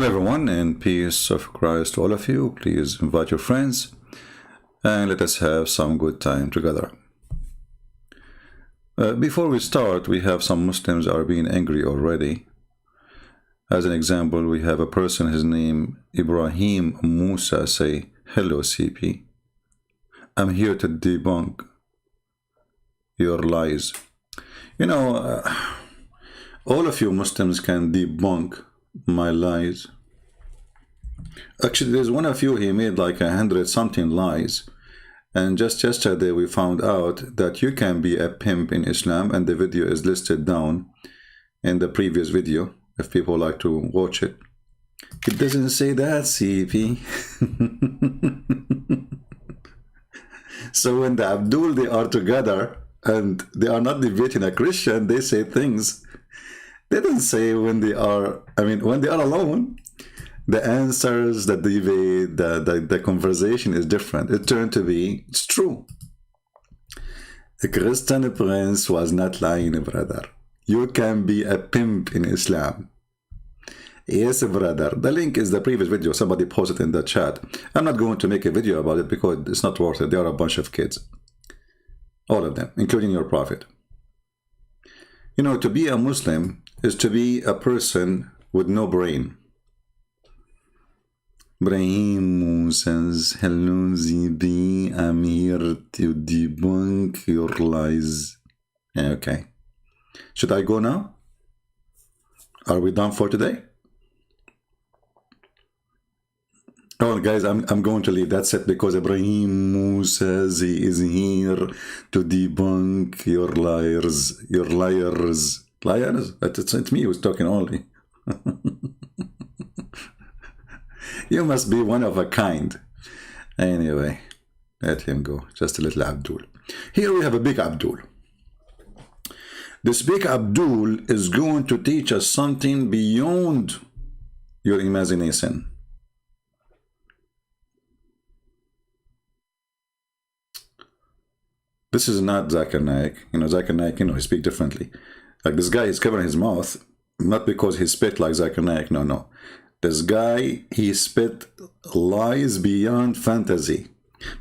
Hello everyone, and peace of Christ to all of you. Please invite your friends and let us have some good time together. Before we start, we have some Muslims are being angry already. As an example, we have a person, his name Ibrahim Musa, say, "Hello CP, I'm here to debunk your lies." You know, all of you Muslims can debunk my lies. Actually, there's one of you, he made like 100 something lies, and just yesterday we found out that you can be a pimp in Islam, and the video is listed down in the previous video if people like to watch it. It doesn't say that, CP. So when the Abdul, they are together and they are not debating a Christian, they say things they don't say when they are, when they are alone. The answers, the debate, the conversation is different. It turned to be, it's true. The Christian prince was not lying, brother. You can be a pimp in Islam. Yes, brother. The link is the previous video. Somebody posted in the chat. I'm not going to make a video about it because it's not worth it. They are a bunch of kids. All of them, including your prophet. You know, to be a Muslim is to be a person with no brain. Ibrahim says, "Hello ZB, I'm here to debunk your lies." Okay. Should I go now? Are we done for today? Oh, guys, I'm going to leave. That's it, because Ibrahim says he is here to debunk your liars. Your liars. Liars? It's me who's talking only. You must be one of a kind. Anyway, let him go. Just a little Abdul. Here we have a big Abdul. This big Abdul is going to teach us something beyond your imagination. This is not Zakir Naik. You know, Zakir Naik, he speaks differently. Like, this guy is covering his mouth, not because he spit like Zakir Naik. No. This guy, he spit lies beyond fantasy.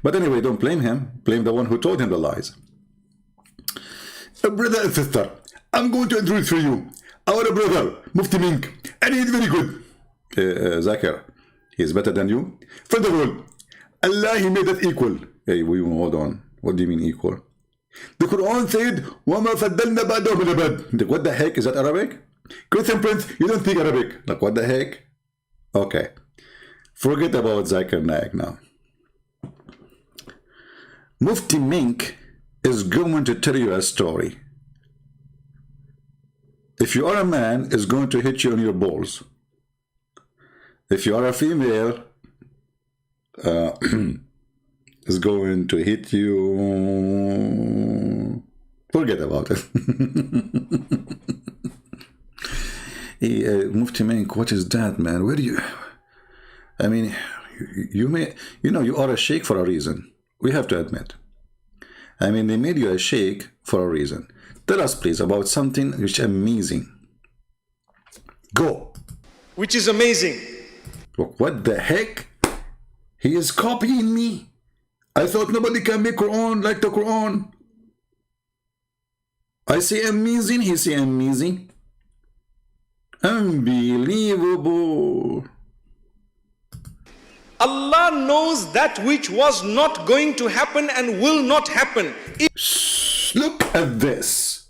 But anyway, don't blame him. Blame the one who told him the lies. Brother and sister, I'm going to introduce for you our brother, Mufti Menk, and he's very good. Zakir, he's better than you? First of all, Allah, he made us equal. Hey, hold on. What do you mean equal? The Quran said, وَمَا فَدَّلْنَا بَعْدَهُمْ الْأَبَدِ. Like, what the heck? Is that Arabic? Christian Prince, you don't speak Arabic. Like, what the heck? Okay. Forget about Zakir Naik now. Mufti Menk is going to tell you a story. If you are a man, it's going to hit you on your balls. If you are a female, is going to hit you. Forget about it. Hey, Mufti Menk, what is that, man? Where do you? You are a sheikh for a reason. We have to admit. They made you a sheikh for a reason. Tell us, please, about something which is amazing. Go. Which is amazing. What the heck? He is copying me. I thought nobody can make Quran like the Quran. I say amazing, he say amazing. Unbelievable. Allah knows that which was not going to happen and will not happen. Look at this.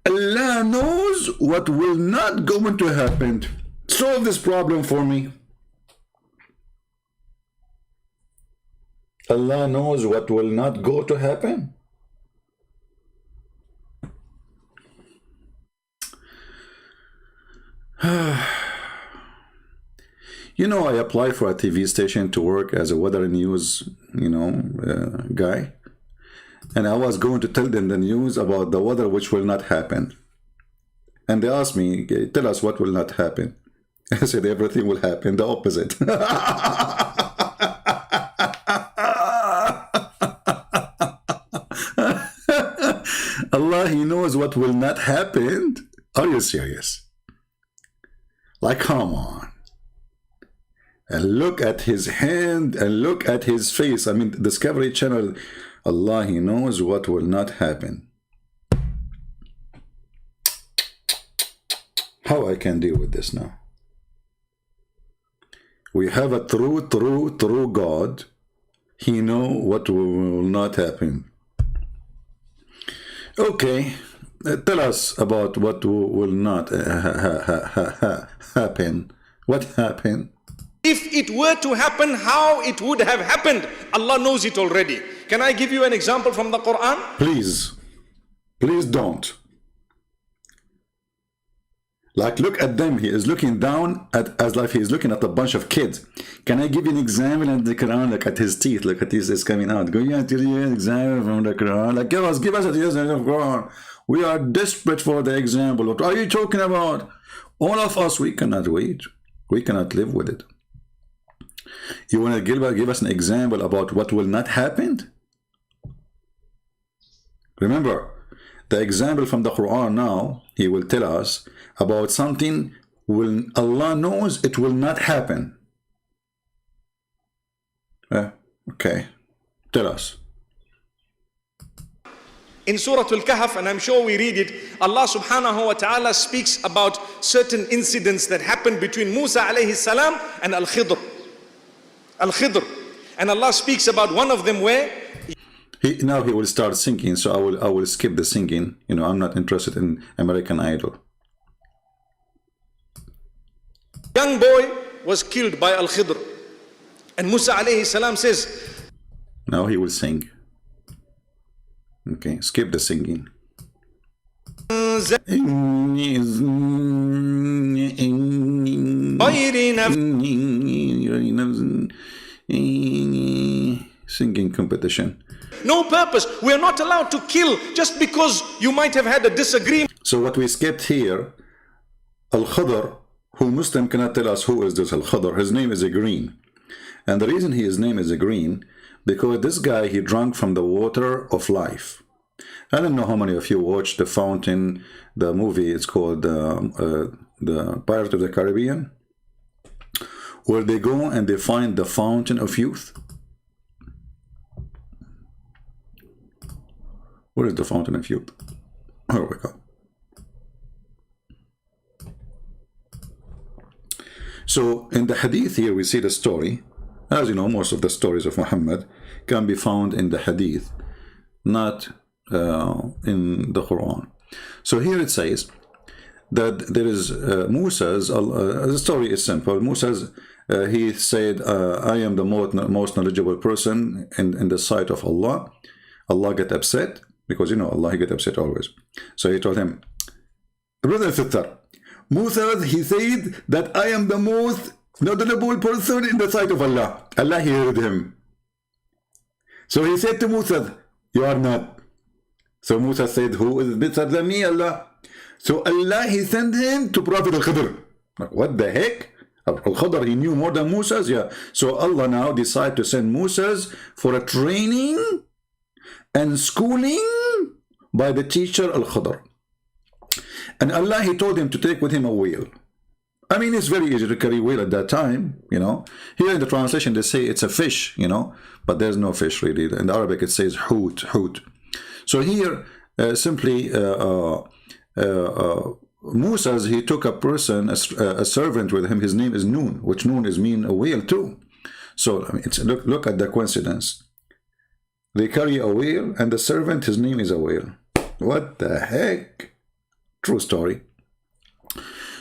Allah knows what will not going to happen. Solve this problem for me. Allah knows what will not go to happen. I applied for a TV station to work as a weather news, guy. And I was going to tell them the news about the weather which will not happen. And they asked me, tell us what will not happen. I said, everything will happen, the opposite. Allah, he knows what will not happen. Are you serious? Like, come on. And look at his hand and look at his face. I mean, Discovery Channel, Allah, He knows what will not happen. How I can deal with this now? We have a true God. He know what will not happen. Okay, tell us about what will not happen. What happened? If it were to happen, how it would have happened, Allah knows it already. Can I give you an example from the Quran? Please. Please don't. Like, look at them. He is looking down at, as like he is looking at a bunch of kids. Can I give you an example in the Quran? Look at his teeth. Look at his is coming out. Go yeah, tell you an example from the Quran. Like, give us a example of Quran. We are desperate for the example. What are you talking about? All of us, we cannot wait. We cannot live with it. You want to give us an example about what will not happen? Remember, the example from the Quran now, He will tell us about something will Allah knows it will not happen. Okay, tell us. In Surah Al-Kahf, and I'm sure we read it, Allah subhanahu wa ta'ala speaks about certain incidents that happened between Musa alayhi salam and Al-Khidr. Al-Khidr. And Allah speaks about one of them where now he will start singing, so I will skip the singing. You know, I'm not interested in American Idol. young boy was killed by Al-Khidr. And Musa alayhi salam says, now he will sing. Okay, skip the singing. Singing competition. No purpose. We are not allowed to kill just because you might have had a disagreement. So what we skipped here, Al-Khidr, who Muslim cannot tell us who is this Al-Khidr. His name is a green. And the reason his name is a green, because this guy, he drank from the water of life. I don't know how many of you watched The Fountain, the movie. It's called the Pirates of the Caribbean, where they go and they find the fountain of youth. Where is the fountain of youth? Here we go. So in the hadith here we see the story. As you know, most of the stories of Muhammad can be found in the hadith, not in the Quran. So here it says that there is Musa's, the story is simple. Musa's, he said, I am the most knowledgeable person in the sight of Allah. Allah get upset, because you know Allah, he get upset always. So he told him, brother and sister, Musa, he said that I am the most knowledgeable person in the sight of Allah. Allah heard him. So he said to Musa, you are not. So Musa said, who is better than me? Allah. So Allah, he sent him to Prophet Al-Khidr. Like, what the heck? Al-Khidr, he knew more than Musa's? Yeah. So Allah now decided to send Musa's for a training and schooling by the teacher Al-Khidr. And Allah, he told him to take with him a whale. I mean, it's very easy to carry whale at that time, you know. Here in the translation, they say it's a fish, you know, but there's no fish really. In Arabic, it says hoot, hoot. So here, simply, Musa's, he took a person, a servant with him. His name is Noon, which Noon is mean a whale too. So I mean, look at the coincidence. They carry a whale, and the servant, his name is a whale. What the heck? True story.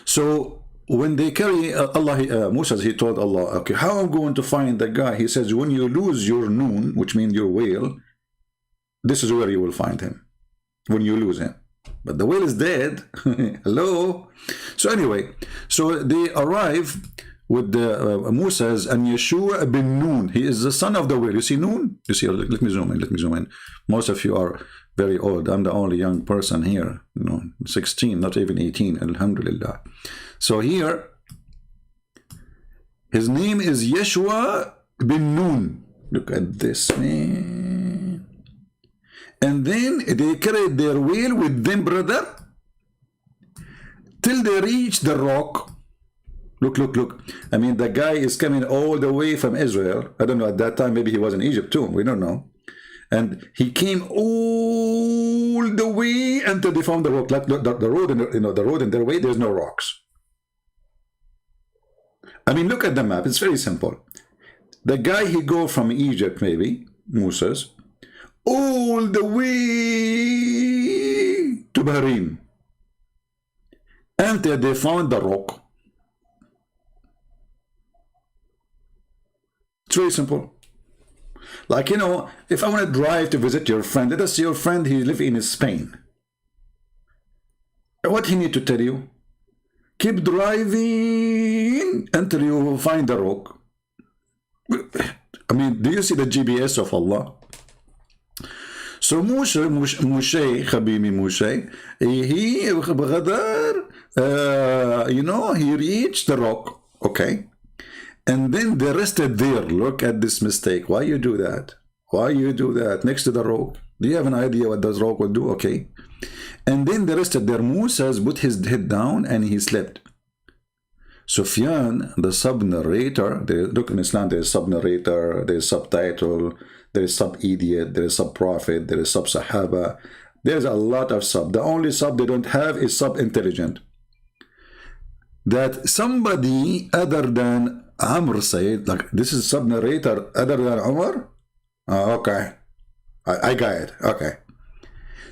So when they carry Musa, he told Allah, okay, how am I going to find the guy? He says, when you lose your Noon, which means your whale, this is where you will find him, when you lose him. But the whale is dead. Hello. So anyway, so they arrive with the Musa's and Yeshua bin Noon. He is the son of the whale. You see Noon? You see, let me zoom in. Let me zoom in. Most of you are very old. I'm the only young person here. You know, 16, not even 18. Alhamdulillah. So here, his name is Yeshua bin Noon. Look at this, man. And then they carried their whale with them, brother, till they reached the rock. Look, look, look. I mean, the guy is coming all the way from Israel. I don't know, at that time, maybe he was in Egypt too. We don't know. And he came all the way until they found the rock. Like the road, the road in their way, there's no rocks. I mean, look at the map. It's very simple. The guy, he go from Egypt, maybe, Moses, all the way to Bahrain until they found the rock. It's very simple. Like, if I want to drive to visit your friend, let us say your friend, he lives in Spain. What he need to tell you? Keep driving until you find the rock. I mean, do you see the GPS of Allah? So Moshe, Habibi Moshe, he reached the rock, okay? And then they rested there. Look at this mistake. Why you do that? Why you do that next to the rock? Do you have an idea what this rock will do? Okay. And then they rested there. Moses put his head down and he slept. Sufyan, the sub-narrator, look in Islam, there is sub-narrator, there is subtitle, there is sub-idiot, there is sub-prophet, there is sub-sahaba. There's a lot of sub. The only sub they don't have is sub-intelligent. That somebody other than Amr said, like, this is sub-narrator other than Umar? Okay. I got it. Okay.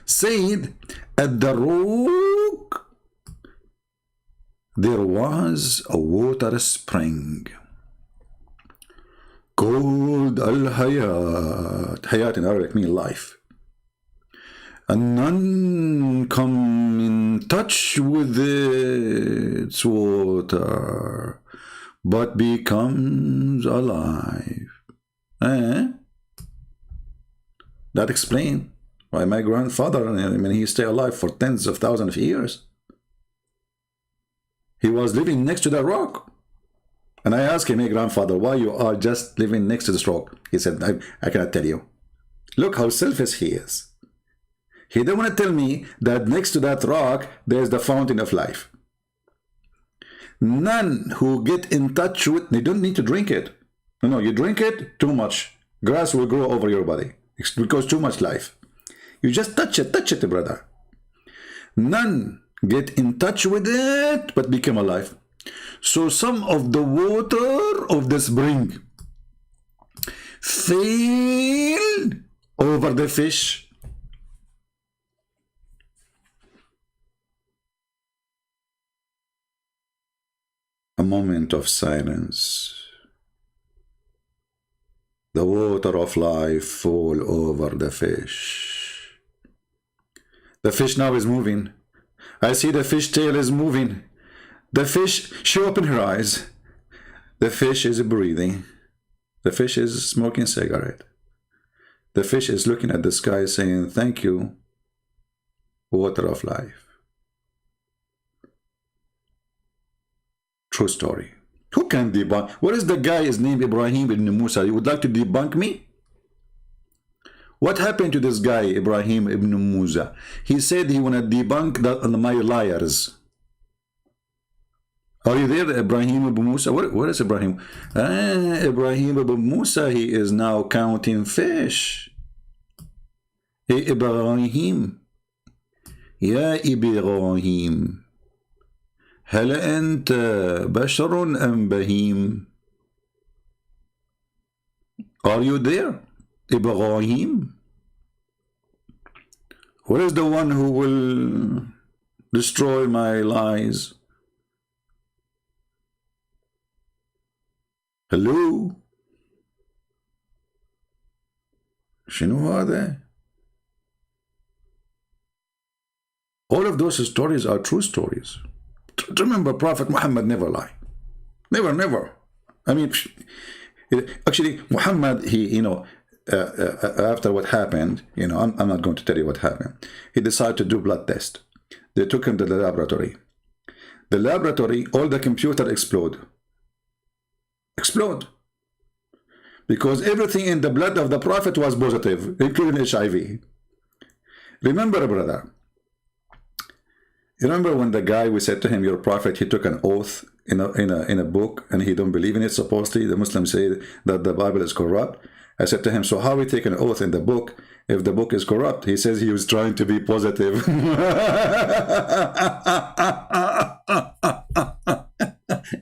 Said, at the rock, there was a water spring called Al-Hayat. Hayat in Arabic means life. And none come in touch with its water, but becomes alive. That explains why my grandfather, I mean, he stayed alive for tens of thousands of years. He was living next to the rock. And I asked him, hey, grandfather, why you are just living next to this rock? He said, I cannot tell you. Look how selfish he is. He don't want to tell me that next to that rock, there's the fountain of life. None who get in touch with, they don't need to drink it. No, you drink it, too much. Grass will grow over your body because too much life. You just touch it, brother. None get in touch with it, but become alive. So some of the water of the spring fell over the fish. A moment of silence. The water of life fall over the fish. The fish now is moving. I see the fish tail is moving. The fish, she opened her eyes. The fish is breathing. The fish is smoking a cigarette. The fish is looking at the sky saying, thank you, water of life. True story. Who can debunk? What is the guy? His name Ibrahim ibn Musa. You would like to debunk me? What happened to this guy Ibrahim ibn Musa? He said he want to debunk that on my liars. Are you there, Ibrahim ibn Musa? What is Ibrahim? Ibrahim ibn Musa, he is now counting fish. Hey, Ibrahim. Ya Ibrahim. هل أنت بشر أم بهيم? Are you there, Ibrahim? Where is the one who will destroy my lies? Hello? شنو هذا? All of those stories are true stories. Remember, Prophet Muhammad never lied. Never. I mean, actually, Muhammad, he, after what happened, I'm not going to tell you what happened. He decided to do blood test. They took him to the laboratory. The laboratory, all the computer explode. Because everything in the blood of the Prophet was positive, including HIV. Remember, brother, You remember when the guy, we said to him, "You're a prophet," he took an oath in a book, and he don't believe in it. Supposedly, the Muslims say that the Bible is corrupt. I said to him, "So how we take an oath in the book if the book is corrupt?" He says he was trying to be positive.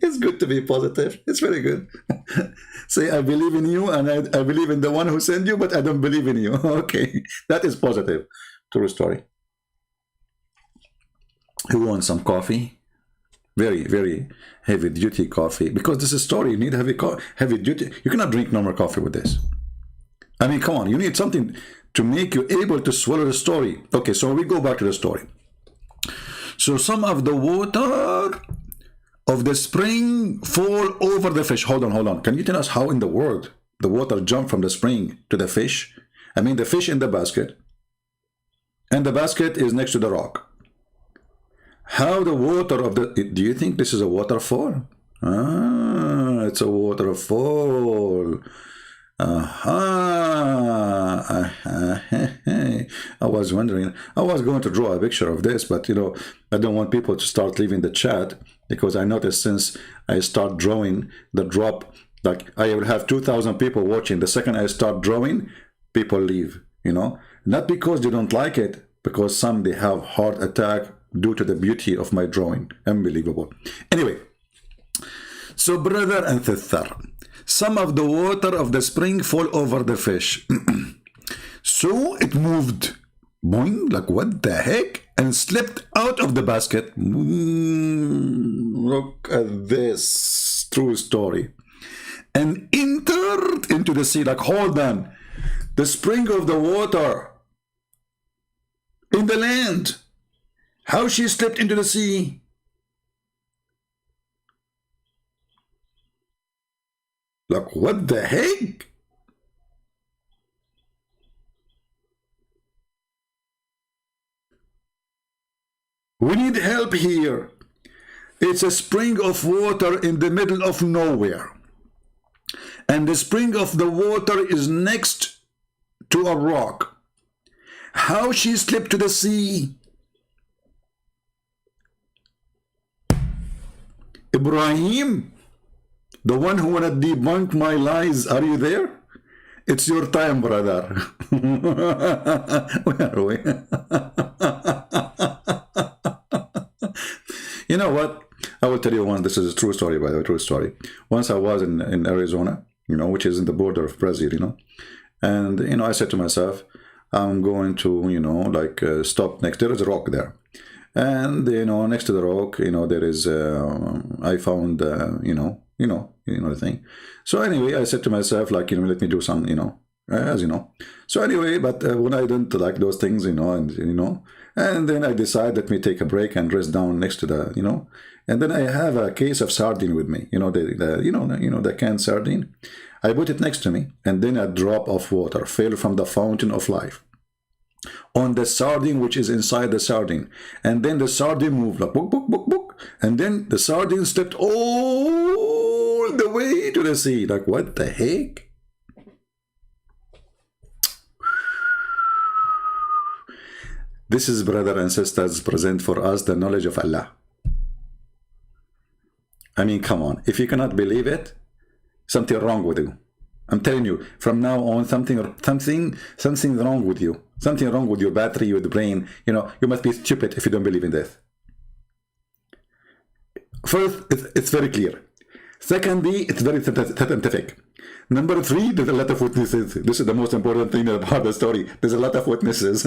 It's good to be positive. It's very good. Say, I believe in you, and I believe in the one who sent you, but I don't believe in you. Okay, that is positive. True story. Who wants some coffee? Very, very heavy duty coffee. Because this is a story. You need heavy duty. You cannot drink normal coffee with this. I mean, come on. You need something to make you able to swallow the story. Okay, so we go back to the story. So some of the water of the spring fall over the fish. Hold on. Can you tell us how in the world the water jumped from the spring to the fish? I mean, the fish in the basket. And the basket is next to the rock. How the water of the... Do you think this is a waterfall? Ah, it's a waterfall. I was wondering. I was going to draw a picture of this, but you know, I don't want people to start leaving the chat, because I noticed since I start drawing the drop, like I will have 2,000 people watching. The second I start drawing, people leave. You know, not because they don't like it, because some they have heart attack due to the beauty of my drawing. Unbelievable. Anyway, so brother and sister, some of the water of the spring fall over the fish. So it moved, boing, like what the heck, and slipped out of the basket. Look at this true story. And entered into the sea, like hold on, the spring of the water in the land. How she slipped into the sea? Like, what the heck? We need help here. It's a spring of water in the middle of nowhere. And the spring of the water is next to a rock. How she slipped to the sea? Ibrahim, the one who wanna debunk my lies, are you there? It's your time, brother. Where are we? You know what? I will tell you one. This is a true story, by the way, true story. Once I was in Arizona, you know, which is in the border of Brazil, you know, and you know, I said to myself, I'm going to, you know, like stop next. There is a rock there. And you know, next to the rock, you know, there is. I found, you know the thing. So anyway, I said to myself, like, you know, let me do some, you know, as you know. So anyway, but when I don't like those things, you know, and then I decide, let me take a break and rest down next to the, you know, and then I have a case of sardine with me, you know, the canned sardine. I put it next to me, and then a drop of water fell from the fountain of life on the sardine which is inside the sardine, and then the sardine moved like book, book, book, book, and then the sardine stepped all the way to the sea. Like what the heck? This is, brother and sisters, present for us the knowledge of Allah. I mean, come on, if you cannot believe it, something wrong with you. I'm telling you, from now on, something wrong with you. Something wrong with your battery, with the brain. You know, you must be stupid if you don't believe in death. First, it's very clear. Secondly, it's very scientific. Number three, there's a lot of witnesses. This is the most important thing about the story. There's a lot of witnesses.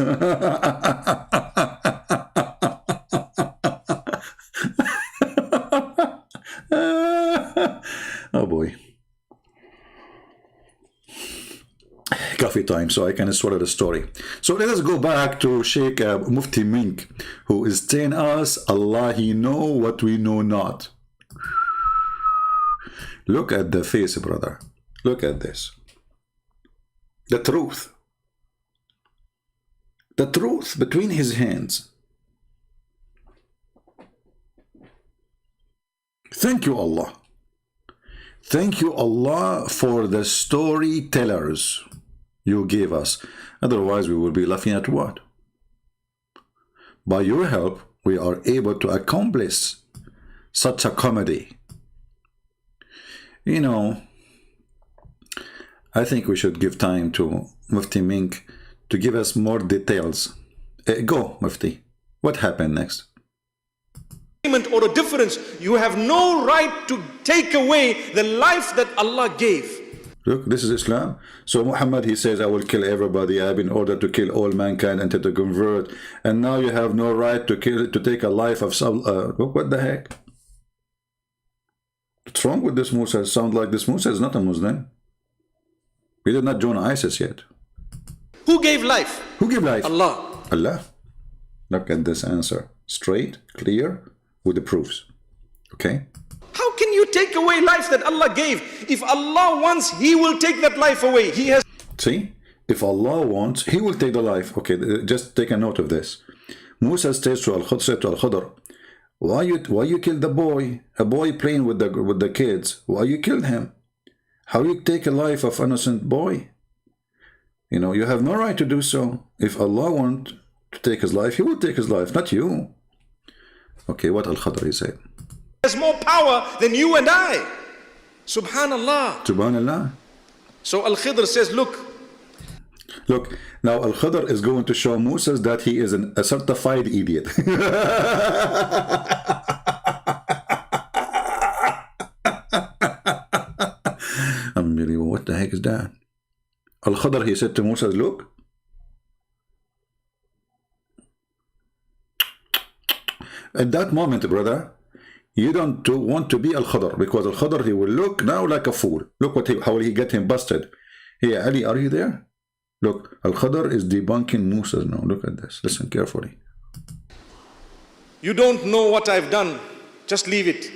Oh boy. Coffee time, so I can swallow the story. So let us go back to Sheikh Mufti Menk, who is telling us, Allah, He know what we know not. Look at the face, brother. Look at this. The truth. The truth between his hands. Thank you, Allah. Thank you, Allah, for the storytellers you gave us. Otherwise, we would be laughing at what? By your help, we are able to accomplish such a comedy. You know, I think we should give time to Mufti Menk to give us more details. Go, Mufti. What happened next? Or a difference, you have no right to take away the life that Allah gave. Look, this is Islam. So Muhammad, he says, I will kill everybody. I have in order to kill all mankind and to convert. And now you have no right to kill, to take a life of some. What the heck? What's wrong with this Musa? It sounds like this Musa is not a Muslim. He did not join ISIS yet. Who gave life? Who gave life? Allah. Allah. Look at this answer. Straight, clear, with the proofs. Okay? How can you take away life that Allah gave? If Allah wants, He will take that life away. He has. See? If Allah wants, He will take the life. Okay, just take a note of this. Musa says to Al-Khidr, why you killed the boy? A boy playing with the kids. Why you killed him? How you take a life of innocent boy? You know, you have no right to do so. If Allah wants to take his life, He will take his life, not you. Okay, what Al-Khidr he said? Has more power than you and I. Subhanallah. Subhanallah. So Al-Khidr says, look, now Al-Khidr is going to show Musa that he is a certified idiot. Unbelievable. What the heck is that? Al-Khidr, he said to Musa, look, at that moment, brother, you don't want to be Al-Khidr, because Al-Khidr, he will look now like a fool. Look how will he get him busted. Hey, Ali, are you there? Look, Al-Khidr is debunking Musa now. Look at this. Listen carefully. You don't know what I've done. Just leave it.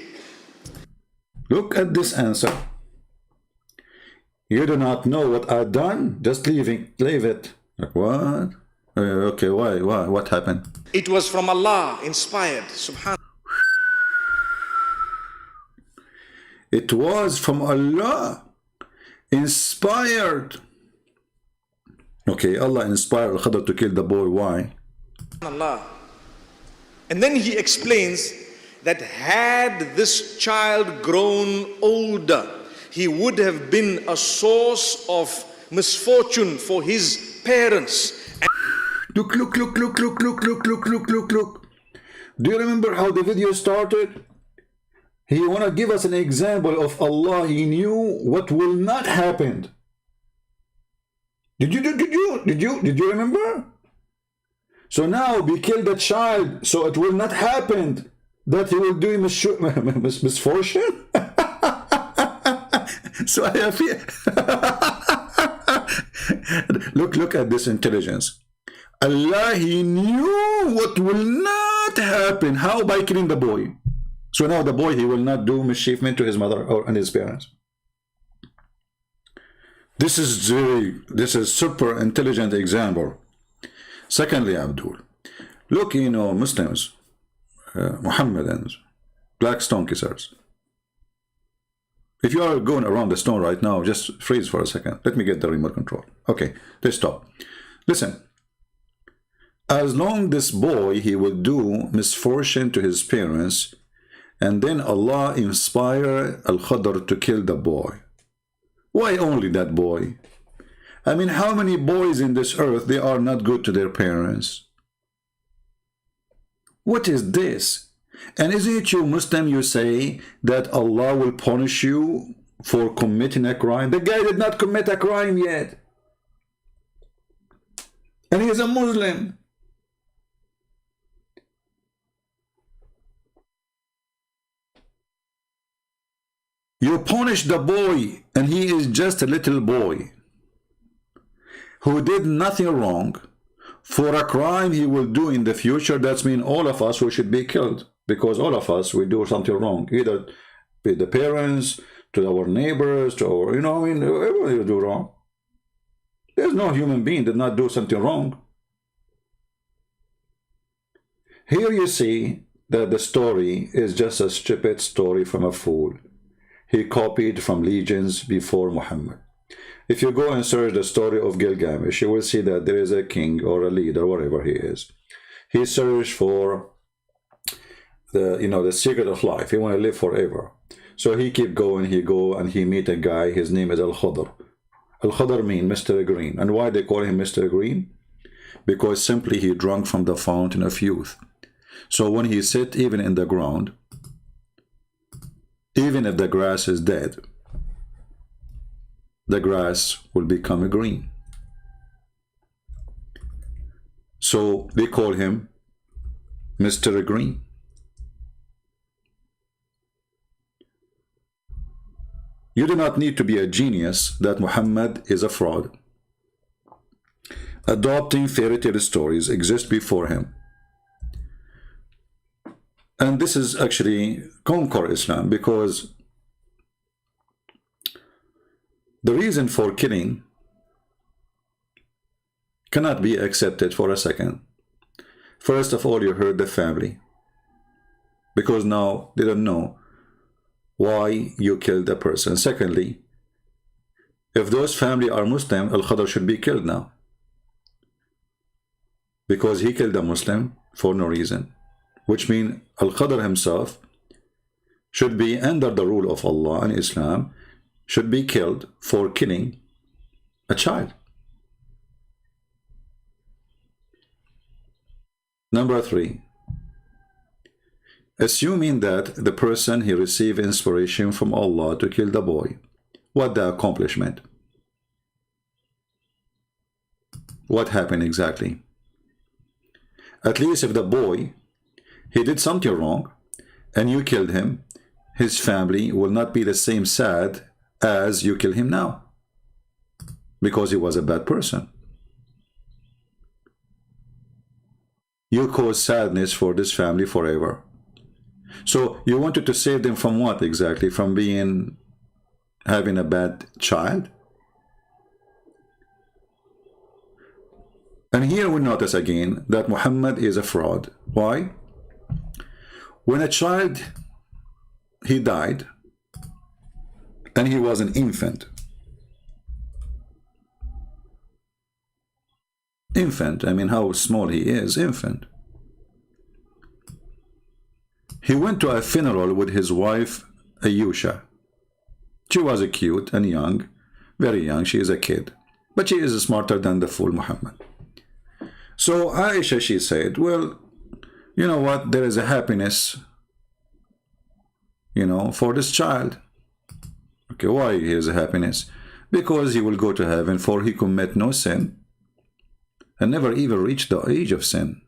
Look at this answer. You do not know what I've done. Just leave it. Like, what? Okay, why? What happened? It was from Allah, inspired. Subhanallah. It was from Allah, inspired. Okay, Allah inspired Al-Khidr to kill the boy. Why? Allah. And then he explains that had this child grown older, he would have been a source of misfortune for his parents. Look. Do you remember how the video started? He want to give us an example of Allah. He knew what will not happen. Did you remember? So now we kill the child, so it will not happen that he will do misfortune. So I feel. Look at this intelligence. Allah, He knew what will not happen. How? By killing the boy. So now the boy, he will not do mischievement to his mother and his parents. This is super intelligent example. Secondly, Abdul, look, you know, Muslims, Mohammedans, black stone kissers. If you are going around the stone right now, just freeze for a second. Let me get the remote control. Okay, let's stop. Listen. As long this boy, he will do misfortune to his parents, and then Allah inspire Al-Khidr to kill the boy. Why only that boy? I mean, how many boys in this earth, they are not good to their parents? What is this? And isn't it you Muslim, you say that Allah will punish you for committing a crime? The guy did not commit a crime yet. And he is a Muslim. You punish the boy, and he is just a little boy who did nothing wrong for a crime he will do in the future. That means all of us, we should be killed, because all of us, we do something wrong, either with the parents, to our neighbors, to our, you know, I mean, everybody do wrong. There's no human being that did not do something wrong. Here you see that the story is just a stupid story from a fool. He copied from legends before Muhammad. If you go and search the story of Gilgamesh, you will see that there is a king or a leader, whatever he is. He searched for the secret of life. He want to live forever. So he keep going, he go, and he meet a guy, his name is Al-Khadr. Al-Khadr mean Mr. Green. And why they call him Mr. Green? Because simply he drank from the fountain of youth. So when he sit even in the ground, even if the grass is dead, the grass will become green. So they call him Mr. Green. You do not need to be a genius that Muhammad is a fraud. Adopting fairy tale stories exist before him. And this is actually conquer Islam, because the reason for killing cannot be accepted for a second. First of all, you hurt the family, because now they don't know why you killed a person. Secondly, if those family are Muslim, Al-Khadr should be killed now, because he killed a Muslim for no reason, which means Al-Khadr himself should be under the rule of Allah and Islam, should be killed for killing a child. Number 3, assuming that the person he received inspiration from Allah to kill the boy, what the accomplishment? What happened exactly? At least if the boy, he did something wrong and you killed him, his family will not be the same sad as you kill him now, because he was a bad person. You cause sadness for this family forever. So you wanted to save them from what exactly? From having a bad child? And here we notice again that Muhammad is a fraud. Why? When a child, he died, and he was an infant. Infant, I mean, how small he is, infant. He went to a funeral with his wife, Ayusha. She was cute and young, very young. She is a kid, but she is smarter than the fool Muhammad. So Aisha, she said, well, you know what, there is a happiness, for this child. Okay, why is a happiness? Because he will go to heaven, for he commit no sin and never even reach the age of sin.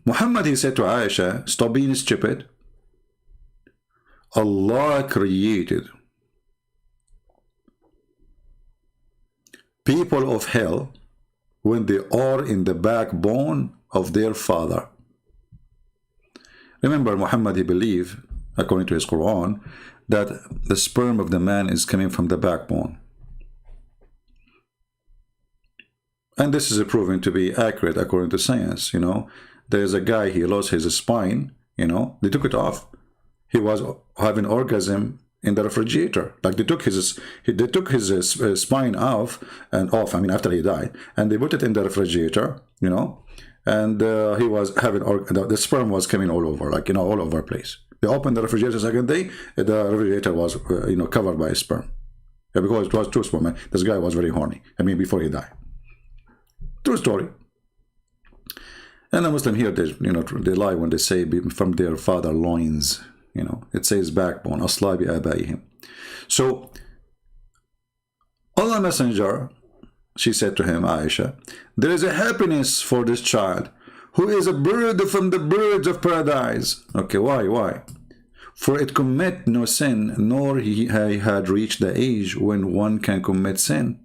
Muhammad, he said to Aisha, stop being stupid. Allah created people of hell when they are in the backbone of their father. Remember, Muhammad, he believed, according to his Quran, that the sperm of the man is coming from the backbone. And this is proven to be accurate according to science. There's a guy, he lost his spine, they took it off. He was having orgasm in the refrigerator. Like they took his spine off, I mean, after he died, and they put it in the refrigerator, and he was having, the sperm was coming all over, all over the place. They opened the refrigerator second day, the refrigerator was, covered by sperm. Yeah, because it was too small, man. This guy was very horny, before he died. True story. And the Muslim here, they lie when they say from their father loins. It says backbone. Aslabi abayhim. So Allah Messenger, she said to him, Aisha, there is a happiness for this child who is a bird from the birds of paradise. Okay, why? For it commit no sin, nor he had reached the age when one can commit sin.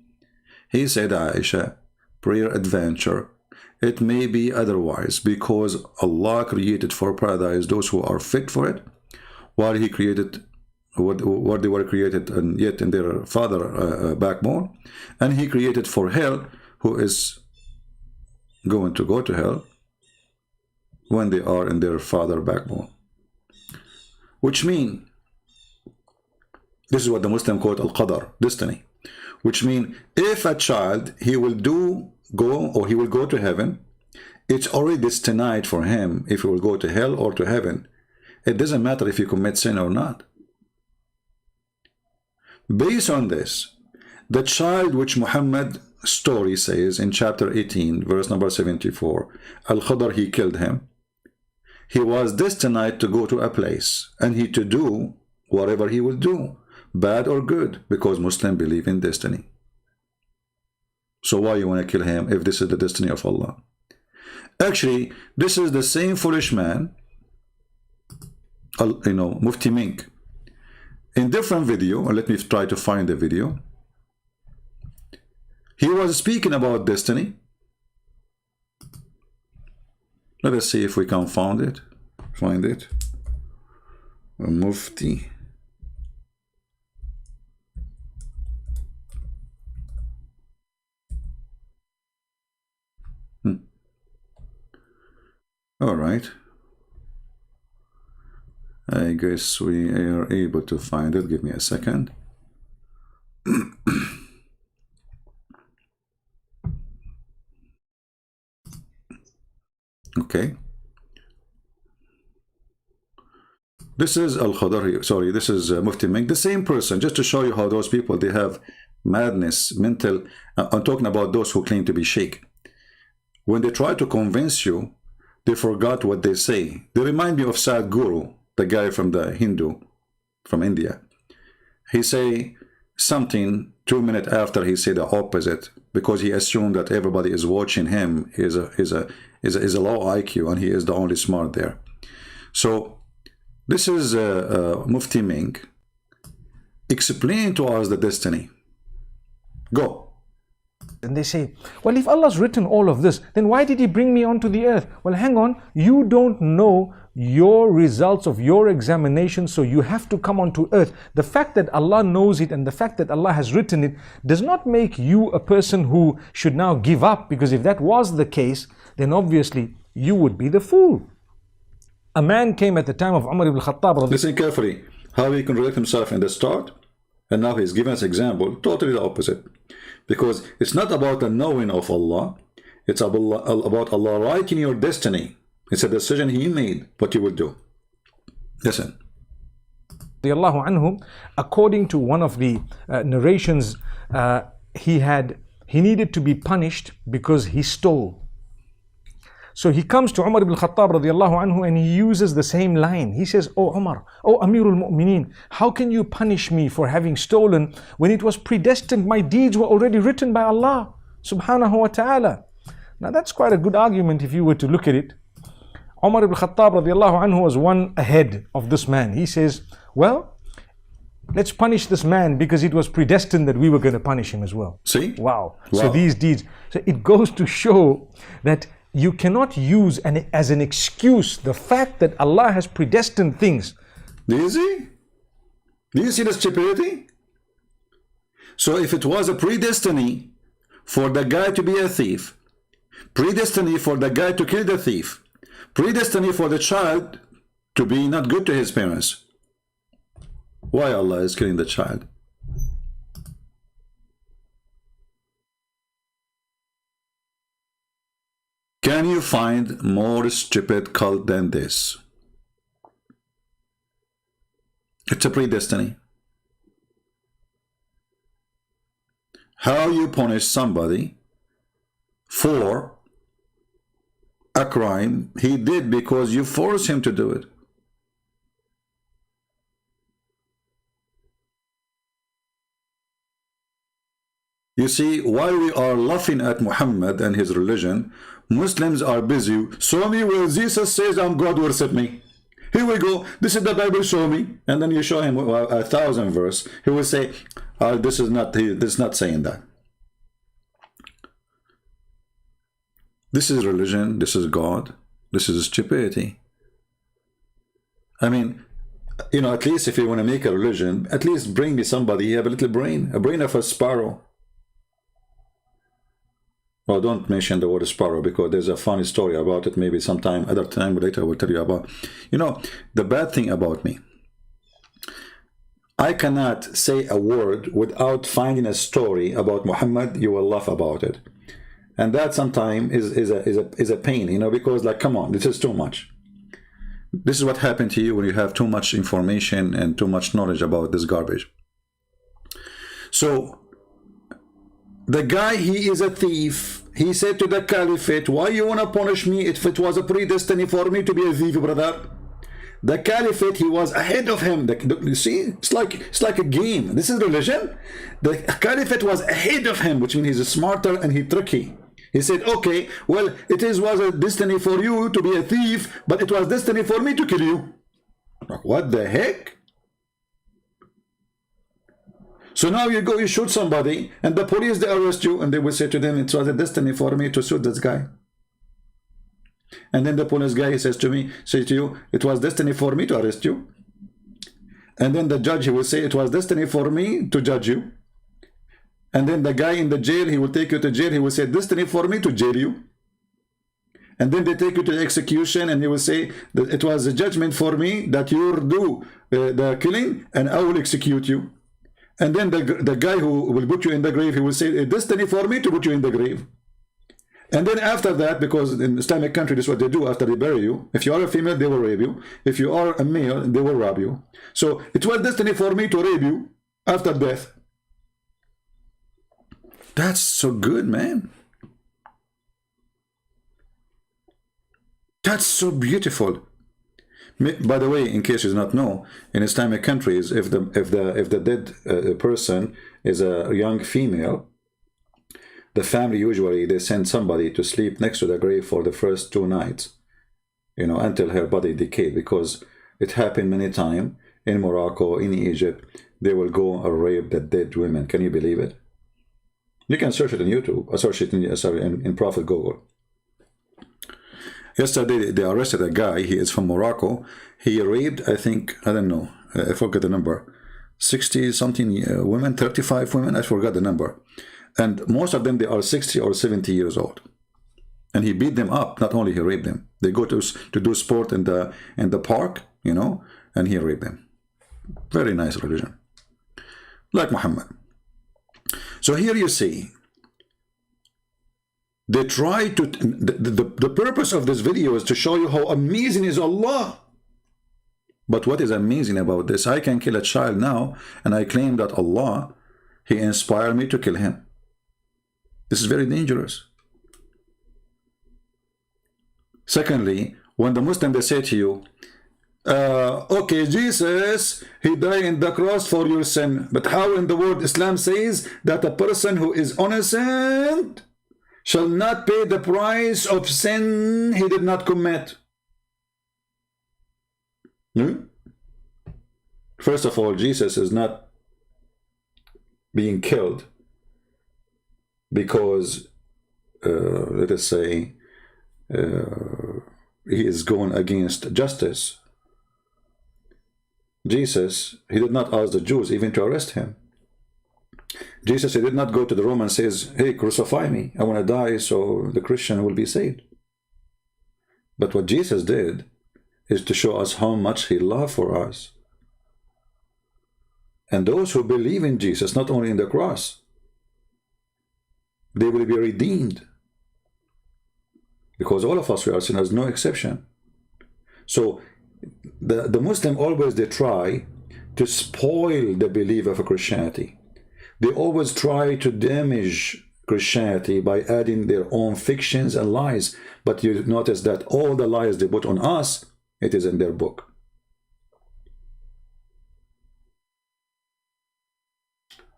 He said, Aisha, prayer adventure, it may be otherwise, because Allah created for paradise those who are fit for it, while he created what they were created and yet in their father backbone, and he created for hell who is going to go to hell when they are in their father backbone. Which means, this is what the Muslim call al-qadar, destiny. Which means, if a child, he will go to heaven, It's already destined for him if he will go to hell or to heaven. It doesn't matter if you commit sin or not. Based on this, the child which Muhammad story says in chapter 18, verse number 74, Al-Khadr, he killed him. He was destined to go to a place and he to do whatever he will do, bad or good, because Muslims believe in destiny. So why you want to kill him if this is the destiny of Allah? Actually, this is the same foolish man, Mufti Menk. In different video, or let me try to find the video, he was speaking about destiny. Let us see if we can find it. Mufti. All right. I guess we are able to find it. Give me a second. Okay. This is Al-Khadr, sorry, this is Mufti Menk, the same person, just to show you how those people, they have madness, mental. I'm talking about those who claim to be sheikh. When they try to convince you, they forgot what they say. They remind me of Sadhguru, the guy from the Hindu, from India. He say something 2 minutes after he said the opposite, because he assumed that everybody is watching him. He is a low IQ and he is the only smart there. So this is Mufti Menk. Explain to us the destiny. Go. And they say, well, if Allah's written all of this, then why did he bring me onto the earth? Well, hang on, you don't know your results of your examination, so you have to come onto earth. The fact that Allah knows it and the fact that Allah has written it does not make you a person who should now give up, because if that was the case, then obviously you would be the fool. A man came at the time of Umar ibn Khattab. Listen carefully how he contradicted himself in the start, and now he's giving us example totally the opposite. Because it's not about the knowing of Allah, it's about Allah writing your destiny. It's a decision he made, what you will do. Listen. According to one of the narrations, he needed to be punished because he stole. So he comes to Umar ibn Khattab radiallahu anhu and he uses the same line. He says, "Oh Umar, oh Amirul Mu'mineen, how can you punish me for having stolen when it was predestined? My deeds were already written by Allah subhanahu wa ta'ala." Now that's quite a good argument if you were to look at it. Umar ibn Khattab radiallahu anhu was one ahead of this man. He says, well, let's punish this man because it was predestined that we were going to punish him as well. See? Wow. So these deeds. So it goes to show that you cannot use as an excuse the fact that Allah has predestined things. Do you see? Do you see the stupidity? So if it was a predestiny for the guy to be a thief, predestiny for the guy to kill the thief, predestiny for the child to be not good to his parents, why Allah is killing the child? Can you find more stupid cult than this? It's a predestiny. How you punish somebody for a crime he did because you forced him to do it. You see, while we are laughing at Muhammad and his religion, Muslims are busy. Show me where Jesus says I'm God, worship me. Here we go. This is the Bible, show me. And then you show him 1,000 verse. He will say, this is not saying that. This is religion. This is God. This is stupidity. I mean, at least if you want to make a religion, at least bring me somebody. You have a little brain, a brain of a sparrow. Well, don't mention the word sparrow because there's a funny story about it. Maybe sometime, other time later, I will tell you about. The bad thing about me, I cannot say a word without finding a story about Muhammad. You will laugh about it. And that sometimes is a pain, you know, because like, come on, this is too much. This is what happened to you when you have too much information and too much knowledge about this garbage. So the guy, he is a thief. He said to the caliphate, why you want to punish me if it was a predestined for me to be a thief, brother? The caliphate, he was ahead of him. You see, it's like a game. This is religion. The caliphate was ahead of him, which means he's smarter and he's tricky. He said, okay, well, was a destiny for you to be a thief, but it was destiny for me to kill you. Like, what the heck? So now you go, you shoot somebody, and the police, they arrest you, and they will say to them, it was a destiny for me to shoot this guy. And then the police guy, he says to you, it was destiny for me to arrest you. And then the judge, he will say, it was destiny for me to judge you. And then the guy in the jail, he will take you to jail. He will say, destiny for me to jail you. And then they take you to the execution, and he will say that it was a judgment for me that you do the killing, and I will execute you. And then the guy who will put you in the grave, he will say, destiny for me to put you in the grave. And then after that, because in Islamic country, this is what they do after they bury you. If you are a female, they will rape you. If you are a male, they will rob you. So it was destiny for me to rape you after death. That's so good, man. That's so beautiful. By the way, in case you do not know, in Islamic countries, if the dead person is a young female, the family usually they send somebody to sleep next to the grave for the first 2 nights, you know, until her body decayed, because it happened many times in Morocco, in Egypt. They will go and rape the dead women. Can you believe it? You can search it on YouTube. Search it in Prophet Google. Yesterday they arrested a guy. He is from Morocco. He raped, I think, I don't know, I forgot the number, 60 something women, 35 women, I forgot the number. And most of them, they are 60 or 70 years old. And he beat them up. Not only he raped them. They go to do sport in the park, you know, and he raped them. Very nice religion. Like Muhammad. So here you see, they try to, the purpose of this video is to show you how amazing is Allah. But what is amazing about this? I can kill a child now, and I claim that Allah, He inspired me to kill him. This is very dangerous. Secondly, when the Muslim, they say to you, okay, Jesus, He died in the cross for your sin. But how in the world Islam says that a person who is innocent shall not pay the price of sin he did not commit? First of all, Jesus is not being killed because, let us say, he is going against justice. Jesus, He did not ask the Jews even to arrest him. Jesus, He did not go to the Roman and says, hey, crucify me, I want to die so the Christian will be saved. But what Jesus did is to show us how much He loved for us. And those who believe in Jesus, not only in the cross, they will be redeemed. Because all of us, we are sinners, no exception. So the Muslim always, they try to spoil the belief of Christianity. They always try to damage Christianity by adding their own fictions and lies. But you notice that all the lies they put on us, it is in their book.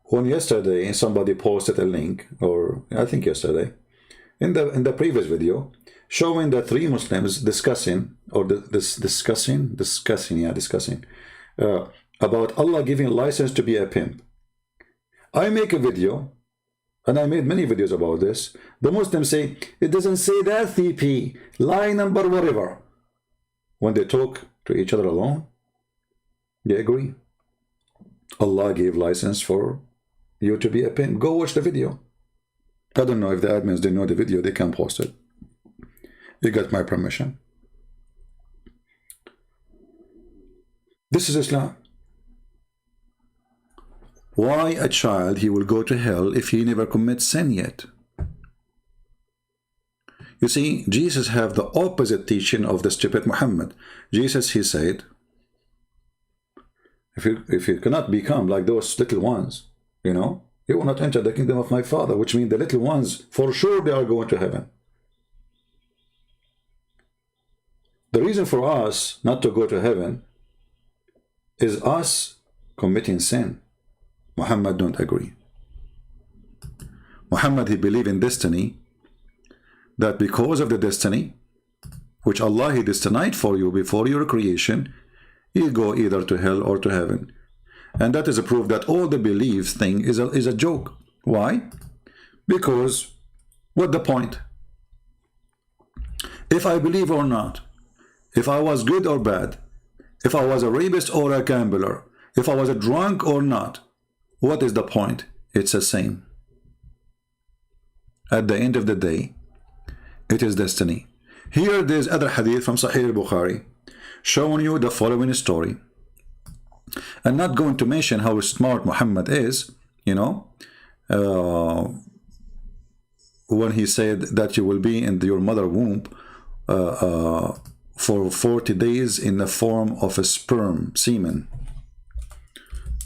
When yesterday somebody posted a link, or I think yesterday, in the previous video, showing the 3 Muslims discussing about Allah giving license to be a pimp. I make a video, and I made many videos about this. The Muslims say, it doesn't say that, CP, lie number whatever. When they talk to each other alone, they agree. Allah gave license for you to be a pimp. Go watch the video. I don't know if the admins didn't know the video, they can post it. You got my permission. This is Islam. Why a child, he will go to hell if he never commits sin yet? You see, Jesus have the opposite teaching of the stupid Muhammad. Jesus, he said, if you cannot become like those little ones, you know, you will not enter the kingdom of my Father, which means the little ones, for sure they are going to heaven. The reason for us not to go to heaven is us committing sin. Muhammad don't agree. Muhammad, he believed in destiny, that because of the destiny, which Allah he destined for you before your creation, you go either to hell or to heaven. And that is a proof that all the belief thing is a joke. Why? Because what the point? If I believe or not, if I was good or bad, if I was a rapist or a gambler, if I was a drunk or not, what is the point? It's the same. At the end of the day, it is destiny. Here there's other hadith from Sahih al-Bukhari showing you the following story. I'm not going to mention how smart Muhammad is, you know, when he said that you will be in your mother womb for 40 days in the form of a sperm, semen.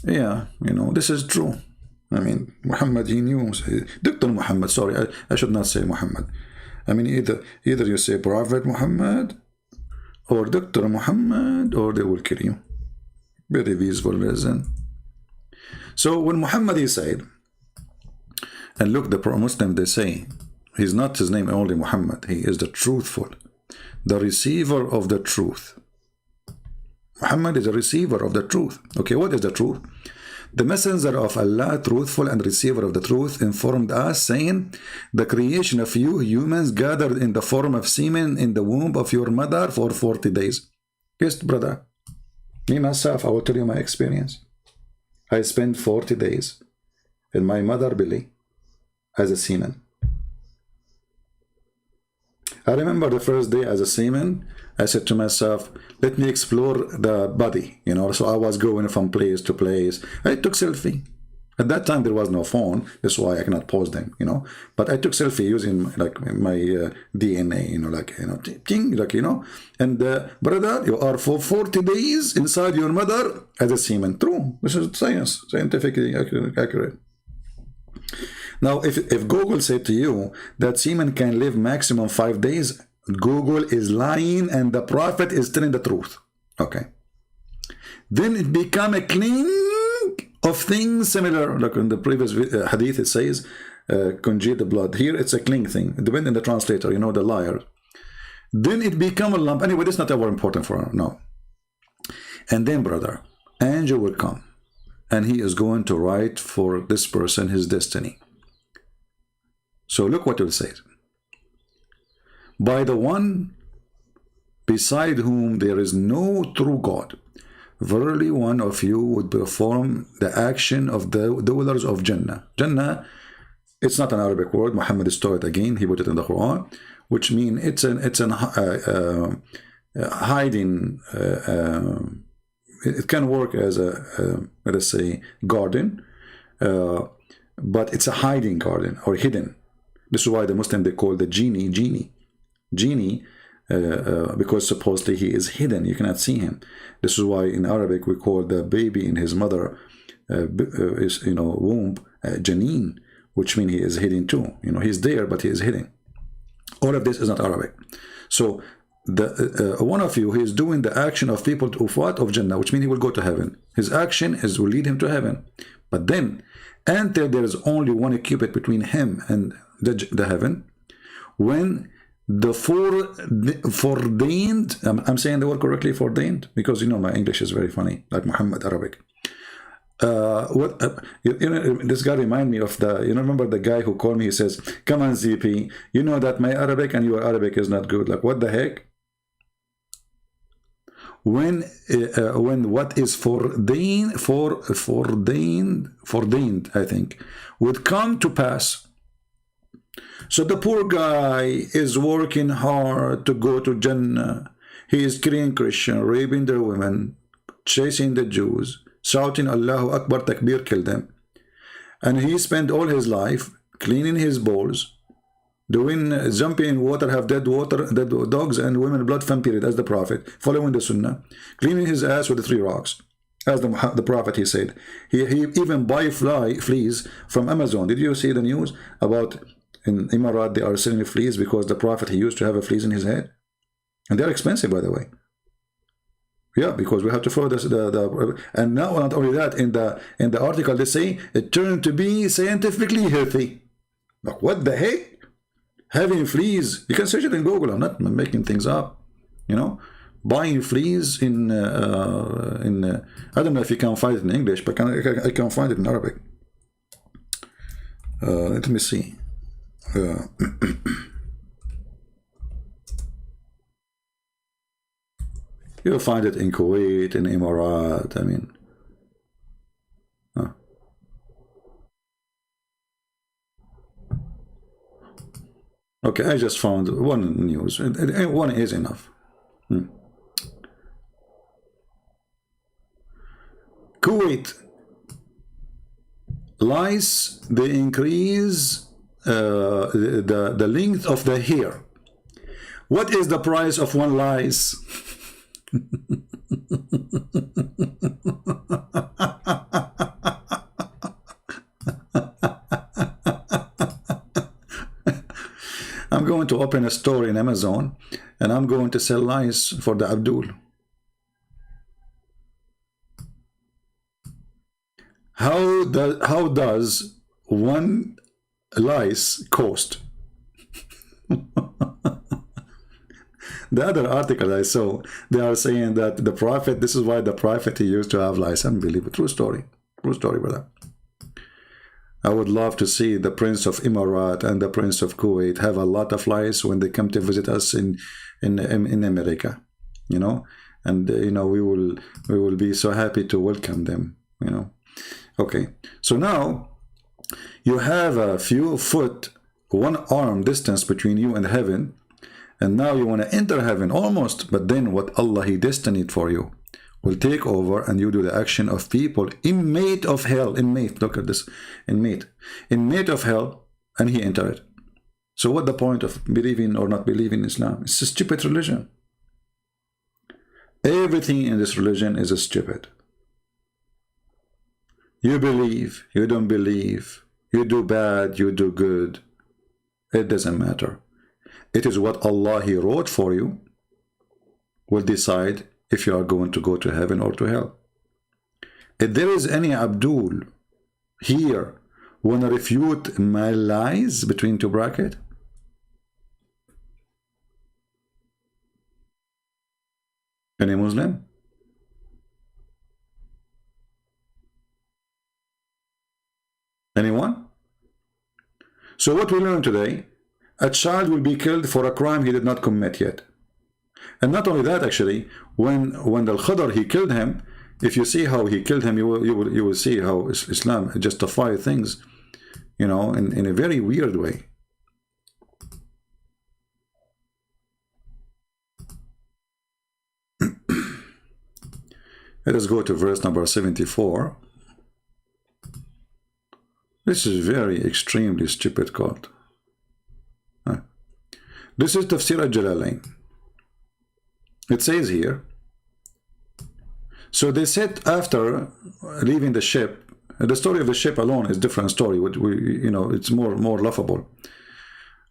Yeah, you know, this is true. I mean, Muhammad, he knew. Dr. Muhammad, sorry, I should not say Muhammad. I mean, either you say Prophet Muhammad or Dr. Muhammad, or they will kill you. Very peaceful reason. So when Muhammad he said, and look, the pro-Muslim, they say, he's not his name only Muhammad, he is the truthful, the receiver of the truth. Muhammad is a receiver of the truth. Okay, what is the truth? The messenger of Allah, truthful and receiver of the truth, informed us, saying, the creation of you humans gathered in the form of semen in the womb of your mother for 40 days. Yes, brother. Me, myself, I will tell you my experience. I spent 40 days in my mother belly as a semen. I remember the first day as a semen, I said to myself, let me explore the body, you know. So I was going from place to place. I took selfie. At that time there was no phone, that's why I cannot post them, you know. But I took selfie using like my DNA, you know, like, you know, ting, like, you know. And brother, you are for 40 days inside your mother as a semen. True. This is science, scientifically accurate. Now, if Google said to you that semen can live maximum 5 days, Google is lying and the Prophet is telling the truth. Okay. Then it become a cling of things similar, like in the previous hadith it says, congeal the blood. Here it's a cling thing. Depending on the translator, you know, the liar. Then it become a lump. Anyway, that's not ever important for her. No. And then, brother, angel will come and he is going to write for this person his destiny. So look what it will say. By the one beside whom there is no true God, verily one of you would perform the action of the dwellers of Jannah. Jannah, it's not an Arabic word. Muhammad stole it again. He put it in the Quran, which means it's an hiding. It can work as a let us say garden, but it's a hiding garden or hidden. This is why the Muslim they call the genie, because supposedly he is hidden. You cannot see him. This is why in Arabic we call the baby in his mother is, you know, womb janeen, which means he is hidden too. You know, he's there but he is hidden. All of this is not Arabic. So the one of you, he is doing the action of people of what? Of Jannah, which means he will go to heaven. His action will lead him to heaven. But then, until there is only one cubit between him and the heaven, when the foreordained, I'm saying the word correctly, foreordained, because you know my English is very funny, like Muhammad Arabic. You know, this guy remind me of the, you know, remember the guy who called me, he says, come on ZP, you know that my Arabic and your Arabic is not good. Like, what the heck? When what is foreordained, I think, would come to pass. So the poor guy is working hard to go to Jannah. He is killing Christian, raping their women, chasing the Jews, shouting Allahu Akbar, Takbir, kill them. And he spent all his life cleaning his bowls, doing jumping in water, have dead dogs and women blood fan period as the Prophet, following the Sunnah, cleaning his ass with the 3 rocks, as the Prophet, he said. He even buy fleas from Amazon. Did you see the news about in Emirat they are selling fleas because the Prophet, he used to have a fleas in his head, and they're expensive, by the way. Yeah, because we have to follow this, and now not only that, in the article they say it turned to be scientifically healthy. Like, what the heck? Having fleas, you can search it in Google. I'm not making things up, you know. Buying fleas in I don't know if you can find it in English, but I can find it in Arabic. Let me see. You'll find it in Kuwait, in Emirat. I mean, okay, I just found one news. One is enough. Kuwait, lice, they increase the length of the hair. What is the price of one lice? I'm going to open a store in Amazon and I'm going to sell lice for the Abdul. How does one lice cost? The other article I saw, they are saying that the Prophet, this is why the Prophet, he used to have lice. Unbelievable. True story, brother. I would love to see the Prince of Emirat and the Prince of Kuwait have a lot of lice when they come to visit us in America, you know, and you know, we will be so happy to welcome them, you know. Okay, so now you have a few foot, 1 arm distance between you and heaven, and now you want to enter heaven almost, but then what Allah, he destined for you will take over, and you do the action of people, inmate of hell, inmate, look at this, inmate of hell, and he enter it. So what the point of believing or not believing in Islam? It's a stupid religion. Everything in this religion is stupid. You believe, you don't believe, you do bad, you do good, it doesn't matter. It is what Allah, he wrote for you, will decide if you are going to go to heaven or to hell. If there is any Abdul here want to refute my lies between 2 brackets, any Muslim? Anyone? So what we learned today, a child will be killed for a crime he did not commit yet. And not only that, actually, when the Khidr, he killed him, if you see how he killed him, you will see how Islam justifies things, you know, in a very weird way. Let us go to verse number 74. This is very extremely stupid quote. This is Tafsir al-Jalalain. It says here, so they said after leaving the ship, the story of the ship alone is a different story, you know, it's more laughable.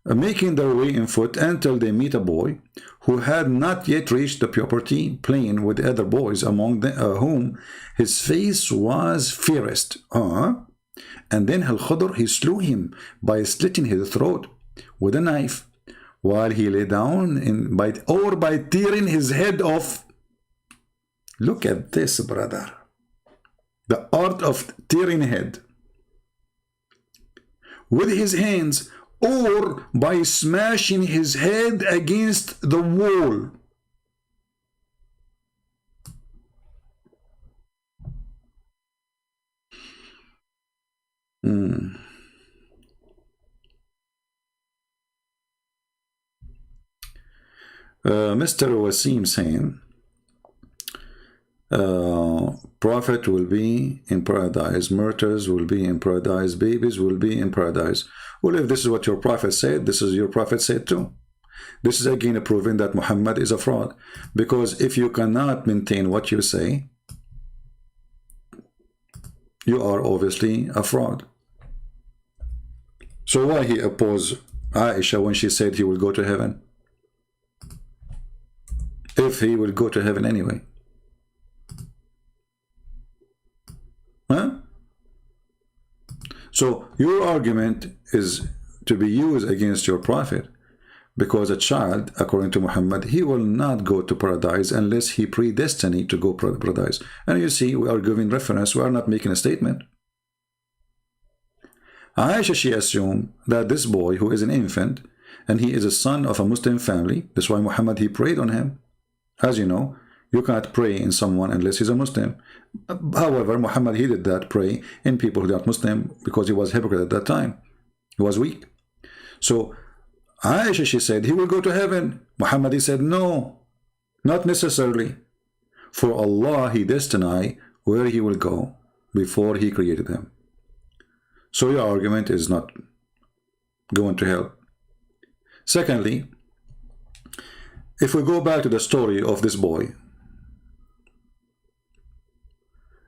Making their way in foot until they meet a boy who had not yet reached the puberty, playing with the other boys, among whom his face was fairest. And then Al-Khidr, he slew him by slitting his throat with a knife, while he lay down by tearing his head off. Look at this, brother. The art of tearing head with his hands, or by smashing his head against the wall. Mr. Wasim saying, Prophet will be in paradise, martyrs will be in paradise, babies will be in paradise. Well, if this is what your prophet said, this is your prophet said too. This is again proving that Muhammad is a fraud. Because if you cannot maintain what you say, you are obviously a fraud. So why he opposed Aisha when she said he will go to heaven? If he will go to heaven anyway. Huh? So your argument is to be used against your prophet, because a child, according to Muhammad, he will not go to paradise unless he predestined to go to paradise. And you see, we are giving reference, we are not making a statement. Aisha, she assumed that this boy who is an infant, and he is a son of a Muslim family, that's why Muhammad, he prayed on him. As you know, you cannot pray in someone unless he's a Muslim. However, Muhammad, he did that, pray in people who are not Muslim, because he was a hypocrite at that time. He was weak. So Aisha, she said, he will go to heaven. Muhammad, he said, no, not necessarily. For Allah, he destined where he will go before he created him. So your argument is not going to help. Secondly, if we go back to the story of this boy,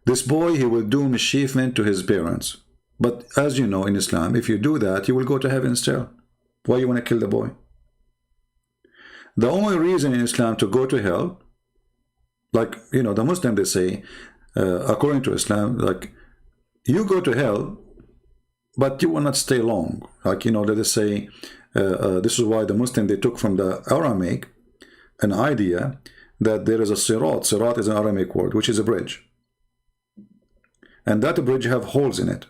he will do mischievement to his parents. But as you know, in Islam, if you do that, you will go to heaven still. Why you want to kill the boy? The only reason in Islam to go to hell, like, you know, the Muslim, they say, according to Islam, like, you go to hell, but you will not stay long. Like, you know, they say, this is why the Muslim, they took from the Aramaic an idea that there is a sirat. Sirat is an Aramaic word, which is a bridge. And that bridge have holes in it.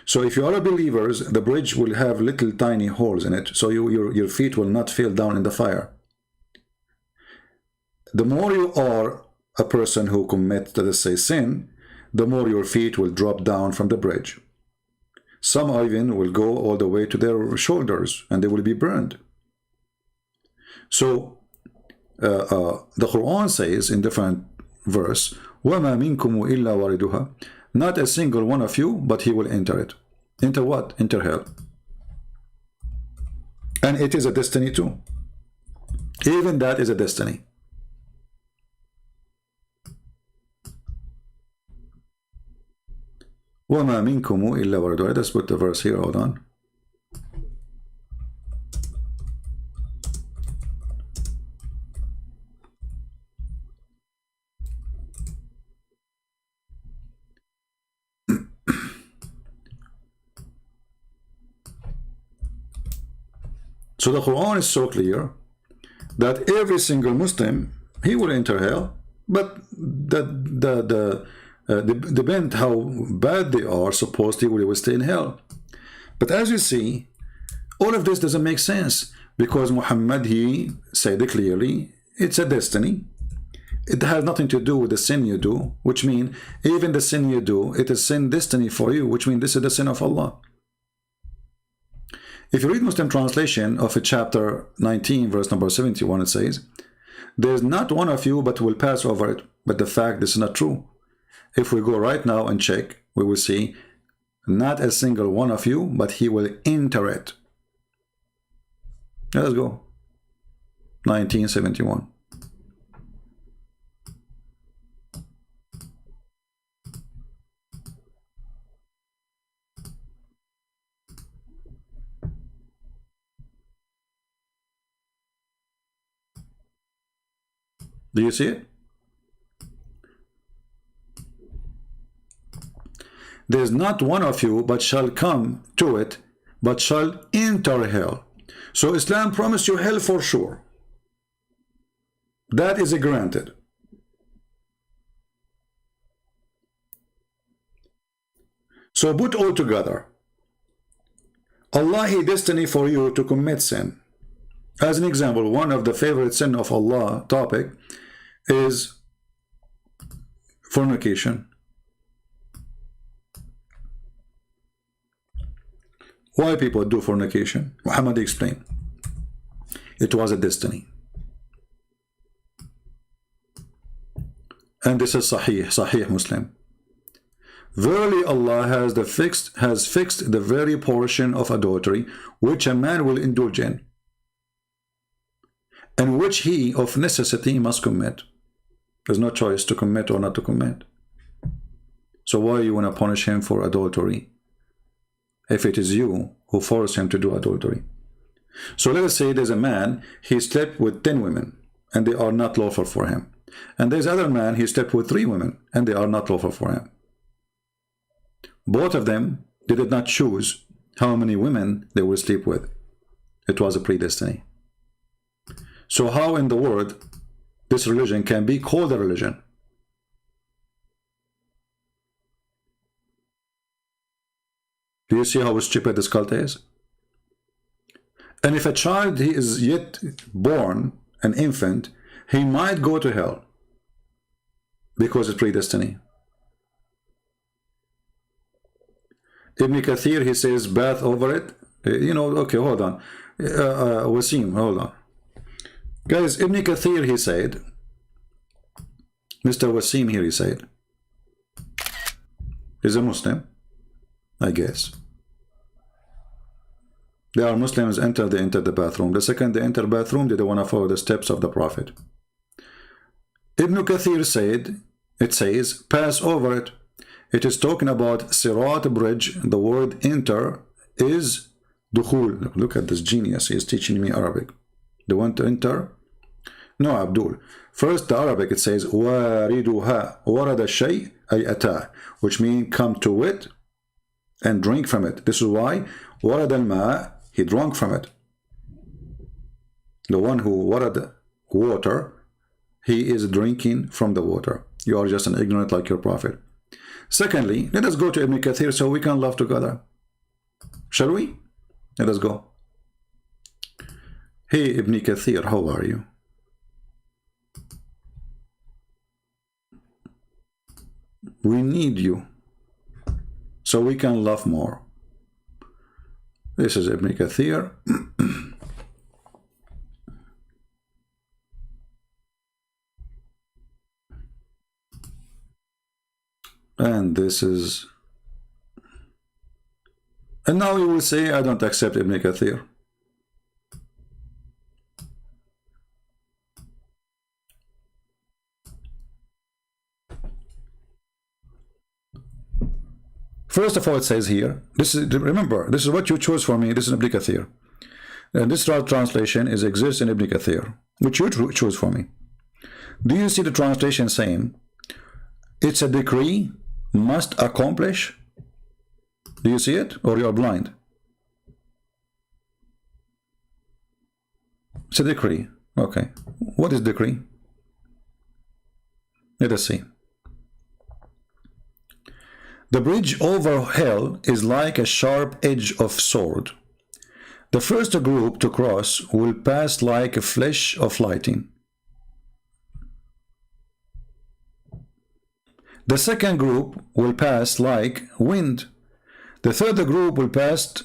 So if you are a believers, the bridge will have little tiny holes in it, so your feet will not fall down in the fire. The more you are a person who commits, let us say, sin, the more your feet will drop down from the bridge. Some even will go all the way to their shoulders, and they will be burned. So the Quran says in different verse, وَمَا مِنْكُمُ إِلَّا وَارِدُهَا, not a single one of you, but he will enter it. Enter what? Enter hell. And it is a destiny too. Even that is a destiny. وَمَا مِنْكُمُ إِلَّا وَارِدُهَا. Let's put the verse here, hold on. So the Quran is so clear that every single Muslim, he will enter hell, but depend how bad they are, supposedly they will stay in hell. But as you see, all of this doesn't make sense, because Muhammad, he said it clearly, it's a destiny. It has nothing to do with the sin you do, which means even the sin you do, it is sin destiny for you, which means this is the sin of Allah. If you read Muslim translation of chapter 19, verse number 71, it says, there is not one of you but will pass over it. But the fact this is not true. If we go right now and check, we will see not a single one of you, but he will enter it. Let's go. 1971. Do you see it? There is not one of you but shall come to it, but shall enter hell. So Islam promised you hell for sure. That is granted. So put all together. Allah, he destined for you to commit sin. As an example, one of the favorite sin of Allah topic is fornication. Why people do fornication? Muhammad explained. It was a destiny. And this is Sahih Muslim. Verily Allah has fixed the very portion of adultery which a man will indulge in, and which he of necessity must commit. There's no choice to commit or not to commit. So why you want to punish him for adultery if it is you who force him to do adultery? So let us say there's a man, he slept with 10 women and they are not lawful for him. And there's other man, he slept with 3 women and they are not lawful for him. Both of them, they did not choose how many women they will sleep with. It was a predestiny. So how in the world this religion can be called a religion? Do you see how stupid this cult is? And if a child he is yet born, an infant, he might go to hell because it's predestiny. Ibn Kathir, he says bath over it. Okay, hold on. Wasim, hold on. Guys, Ibn Kathir, he said, Mr. Wasim here, he said, he's a Muslim, I guess. There are Muslims they enter the bathroom. The second they enter the bathroom, they don't want to follow the steps of the Prophet. Ibn Kathir said, it says, pass over it. It is talking about Sirat bridge. The word enter is dukhul. Look at this genius. He is teaching me Arabic. They want to enter? No, Abdul. First, the Arabic, it says, wariduha. Warada shay ay ata, which means come to it and drink from it. This is why warad al-ma, he drank from it. The one who warad water, he is drinking from the water. You are just an ignorant like your Prophet. Secondly, let us go to Ibn Kathir so we can laugh together. Shall we? Let us go. Hey Ibn Kathir, how are you? We need you so we can laugh more. This is Ibn Kathir. And this is, and now you will say I don't accept Ibn Kathir. First of all, it says here, this is, remember, this is what you chose for me. This is Ibn Kathir, and this translation exists in Ibn Kathir, which you chose for me. Do you see the translation saying it's a decree must accomplish? Do you see it, or you are blind? It's a decree. Okay, what is decree? Let us see. The bridge over hell is like a sharp edge of sword. The first group to cross will pass like a flash of lightning. The second group will pass like wind. The third group will pass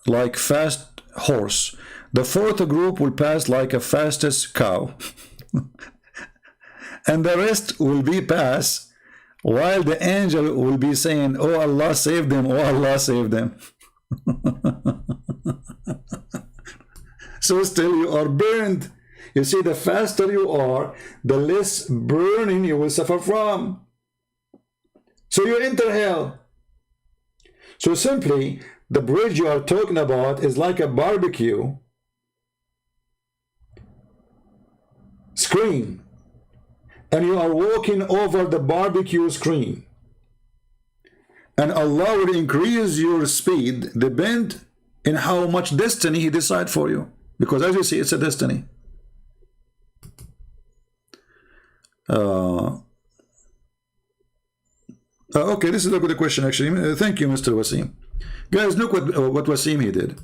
like fast horse. The fourth group will pass like a fastest cow. And the rest will be pass while the angel will be saying, oh Allah save them, oh Allah save them. So still you are burned. You see, the faster you are, the less burning you will suffer from. So you enter hell. So simply, the bridge you are talking about is like a barbecue screen, and you are walking over the barbecue screen, and Allah will increase your speed depend in how much destiny He decide for you, because as you see, it's a destiny. Okay, this is a good question actually. Thank you, Mr. Wasim. Guys, look what Wasim he did.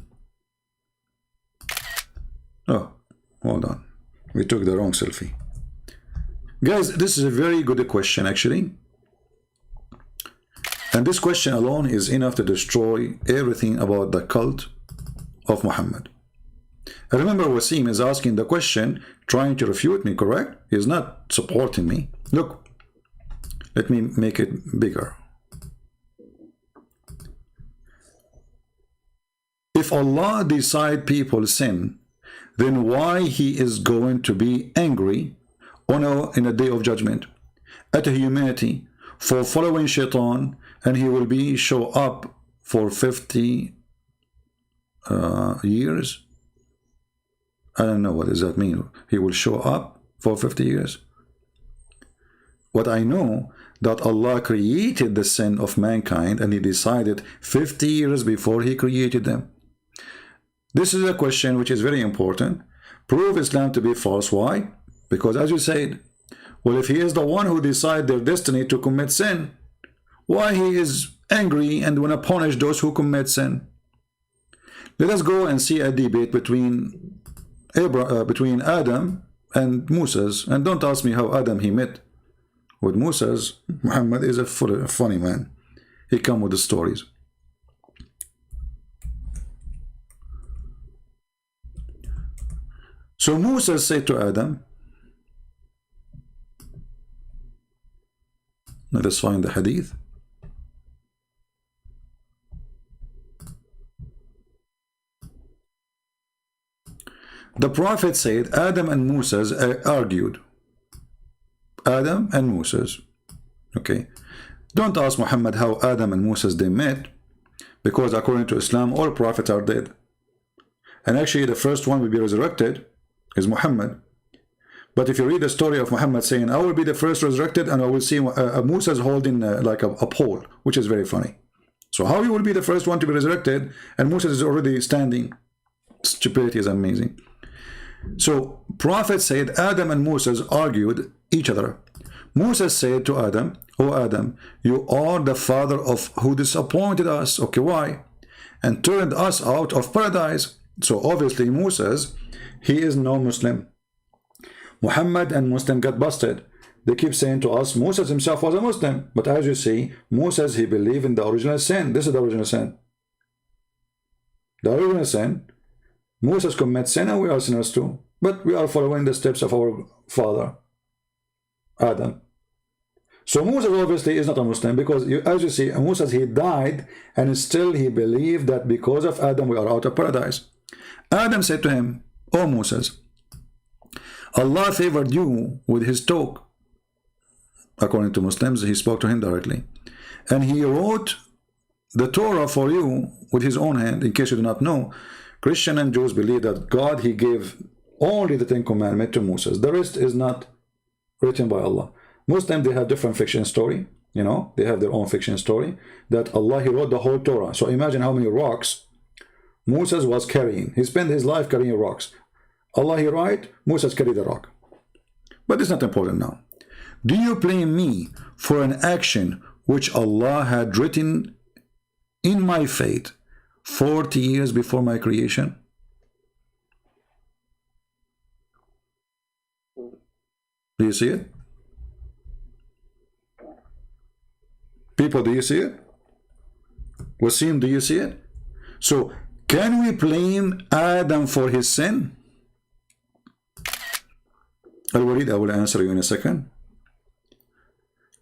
Oh, hold on. We took the wrong selfie. Guys, this is a very good question actually. And this question alone is enough to destroy everything about the cult of Muhammad. I remember Wasim is asking the question, trying to refute me, correct? He is not supporting me. Look, let me make it bigger. If Allah decide people sin, then why He is going to be angry in a day of judgment at humanity for following shaitan, and He will be show up for 50 years? I don't know, what does that mean? He will show up for 50 years? What I know, that Allah created the sin of mankind, and He decided 50 years before He created them. This is a question which is very important. Prove Islam to be false. Why? Because as you said, well, if He is the one who decide their destiny to commit sin, why He is angry and want to punish those who commit sin? Let us go and see a debate between Adam and Moses. And don't ask me how Adam he met with Moses. Muhammad is a funny man. He come with the stories. So Moses said to Adam, let us find the hadith. The Prophet said Adam and Moses argued. Adam and Moses. Okay. Don't ask Muhammad how Adam and Moses they met, because according to Islam, all prophets are dead. And actually the first one will be resurrected is Muhammad. But if you read the story of Muhammad saying, I will be the first resurrected, and I will see Moses holding like a pole, which is very funny. So how he will be the first one to be resurrected, and Moses is already standing? Stupidity is amazing. So Prophet said Adam and Moses argued each other. Moses said to Adam, "O Adam, you are the father of who disappointed us." Okay, why? And turned us out of paradise. So obviously Moses, he is no Muslim. Muhammad and Muslim got busted. They keep saying to us, Moses himself was a Muslim. But as you see, Moses, he believed in the original sin. This is the original sin. The original sin. Moses commits sin and we are sinners too. But we are following the steps of our father, Adam. So Moses obviously is not a Muslim, because as you see, Moses, he died and still he believed that because of Adam we are out of paradise. Adam said to him, "O Moses, Allah favored you with his talk." According to Muslims, he spoke to him directly. And he wrote the Torah for you with his own hand. In case you do not know, Christian and Jews believe that God, he gave only the Ten Commandments to Moses. The rest is not written by Allah. Muslims, they have different fiction story. You know, they have their own fiction story. That Allah, he wrote the whole Torah. So imagine how many rocks Moses was carrying. He spent his life carrying rocks. Allah, he write, Moses carried the rock. But it's not important now. Do you blame me for an action which Allah had written in my fate 40 years before my creation? Do you see it? People, do you see it? Wasim, do you see it? So, can we blame Adam for his sin? Al-Walid, I will answer you in a second.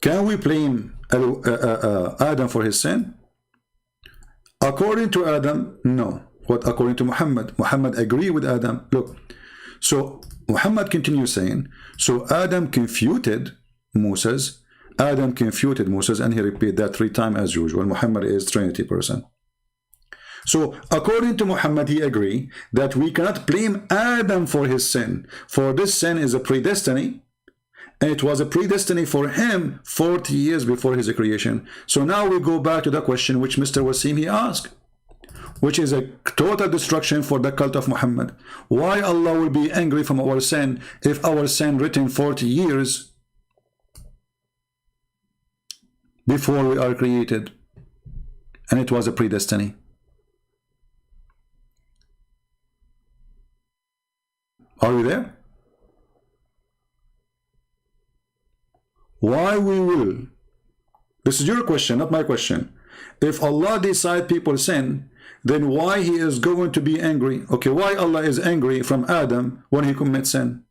Can we blame Adam for his sin? According to Adam, no. What according to Muhammad? Muhammad agreed with Adam. Look, so Muhammad continues saying, so Adam confuted Moses. Adam confuted Moses, and he repeated that 3 times as usual. Muhammad is Trinity person. So according to Muhammad, he agreed that we cannot blame Adam for his sin. For this sin is a predestiny. And it was a predestiny for him 40 years before his creation. So now we go back to the question which Mr. Wasim he asked, which is a total destruction for the cult of Muhammad. Why Allah will be angry from our sin if our sin written 40 years before we are created, and it was a predestiny? Are we there? Why we will? This is your question, not my question. If Allah decide people sin, then why he is going to be angry? Okay, why Allah is angry from Adam when he commits sin?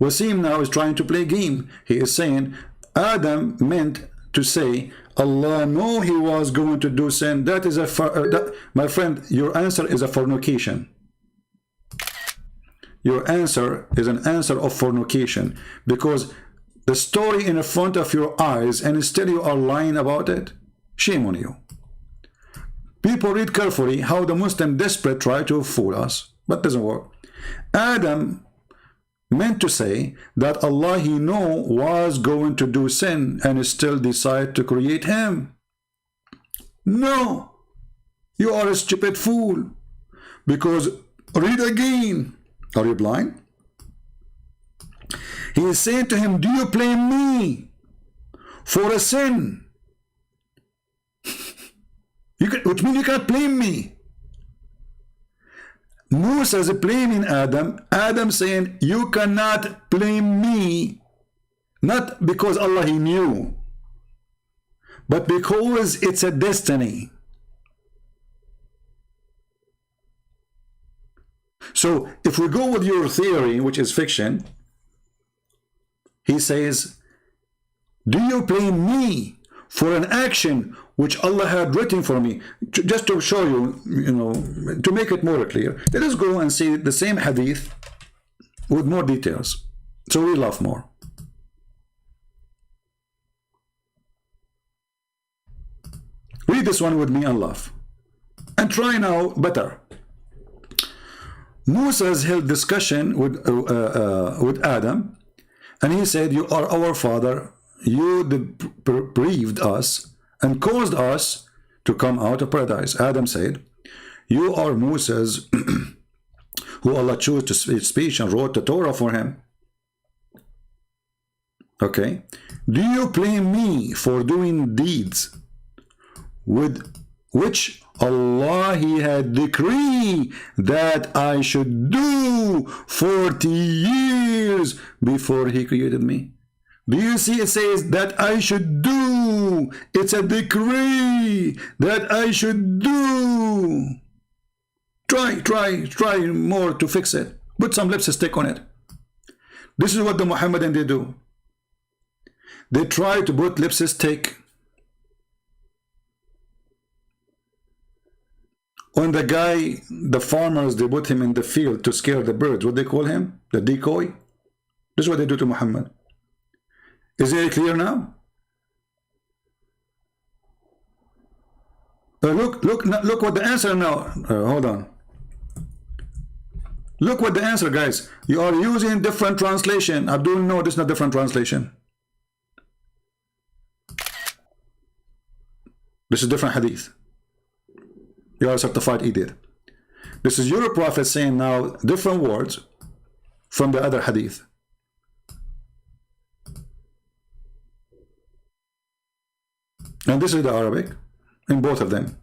Wasim now is trying to play game. He is saying Adam meant to say Allah knew he was going to do sin. That is my friend, your answer is a fornication. Your answer is an answer of fornication, because the story in front of your eyes and still you are lying about it. Shame on you. People read carefully how the Muslim desperate try to fool us, but doesn't work. Adam meant to say that Allah he knew was going to do sin and still decide to create him. No, you are a stupid fool, because read again. Are you blind? He is saying to him, do you blame me for a sin? Which means you can't blame me. Musa is blaming Adam. Adam saying, you cannot blame me. Not because Allah he knew, but because it's a destiny. So if we go with your theory, which is fiction, he says, do you blame me for an action which Allah had written for me? Just to show you, to make it more clear, let us go and see the same hadith with more details, so we laugh more. Read this one with me and laugh. And try now better. Moses held discussion with Adam, and he said, you are our father, you deprived us and caused us to come out of paradise. Adam said, you are Moses who Allah chose to speak and wrote the Torah for him. Okay, do you blame me for doing deeds with which Allah he had decreed that I should do 40 years before he created me? Do you see it says that I should do? It's a decree that I should do. Try more to fix it. Put some lipstick on it. This is what the Muhammadan they do. They try to put lipstick on the guy, the farmers, they put him in the field to scare the birds. What they call him? The decoy. This is what they do to Muhammad. Is it clear now? Look what the answer now. Hold on. Look what the answer, guys. You are using different translation. Abdul, no, this is not different translation. This is different hadith. You are a certified idiot. This is your prophet saying now different words from the other hadith. And this is the Arabic in both of them.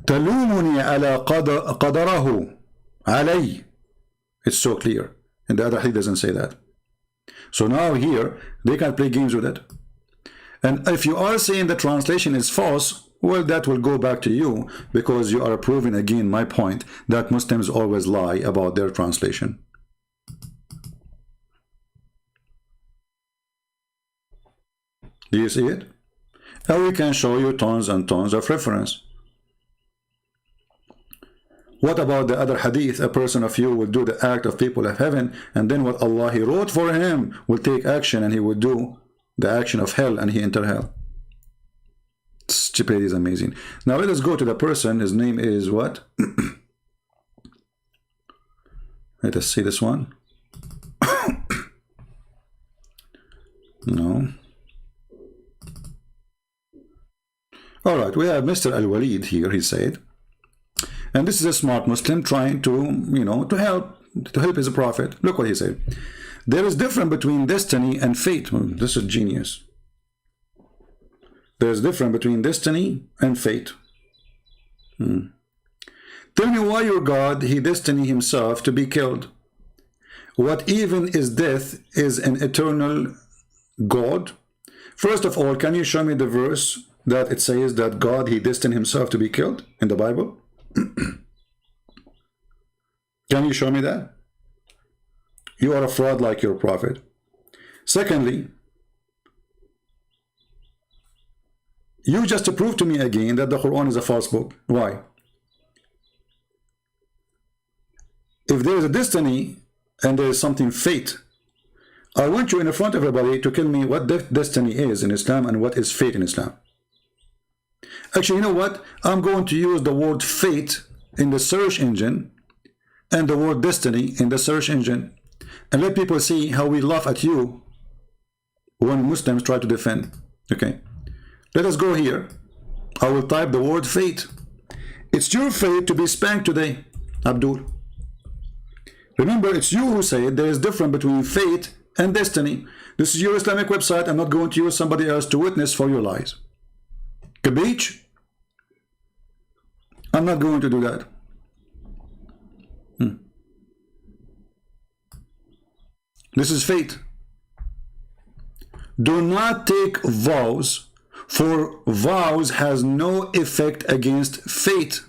تلومني على قدره علي. It's so clear. And the other hadith doesn't say that. So now here they can play games with it. And if you are saying the translation is false, well, that will go back to you, because you are proving again my point that Muslims always lie about their translation. Do you see it? And we can show you tons and tons of reference. What about the other hadith? A person of you will do the act of people of heaven, and then what Allah he wrote for him will take action, and he will do the action of hell, and he enter hell. Stupidity is amazing. Now let us go to the person. His name is what? Let us see this one. No. All right, we have Mr. Al-Walid here, he said. And this is a smart Muslim trying to, to help his prophet. Look what he said. There is difference between destiny and fate. This is genius. There's difference between destiny and fate. Tell me why your God, he destined himself to be killed. What even is death is an eternal God? First of all, can you show me the verse that it says that God, he destined himself to be killed in the Bible? Can you show me that? You are a fraud like your prophet. Secondly, You just prove to me again that the Quran is a false book. Why? If there is a destiny and there is something fate, I want you in front of everybody to tell me what destiny is in Islam and what is fate in Islam. Actually, you know what? I'm going to use the word fate in the search engine and the word destiny in the search engine, and let people see how we laugh at you when Muslims try to defend. Okay, let us go here. I will type the word fate. It's your fate to be spanked today, Abdul. Remember, it's you who said there is difference between fate and destiny. This is your Islamic website. I'm not going to use somebody else to witness for your lies. Kabich? I'm not going to do that. This is fate. Do not take vows, for vows has no effect against fate.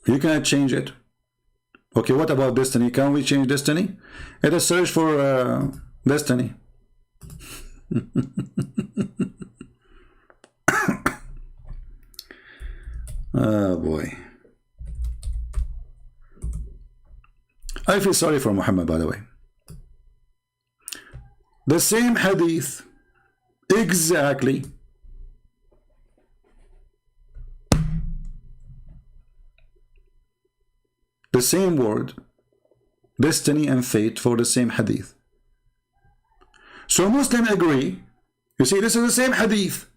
You cannot change it. Okay, what about destiny? Can we change destiny? Let us search for destiny. Oh boy. I feel sorry for Muhammad, by the way. The same hadith, exactly. The same word, destiny and fate, for the same hadith. So Muslims agree. You see, this is the same hadith.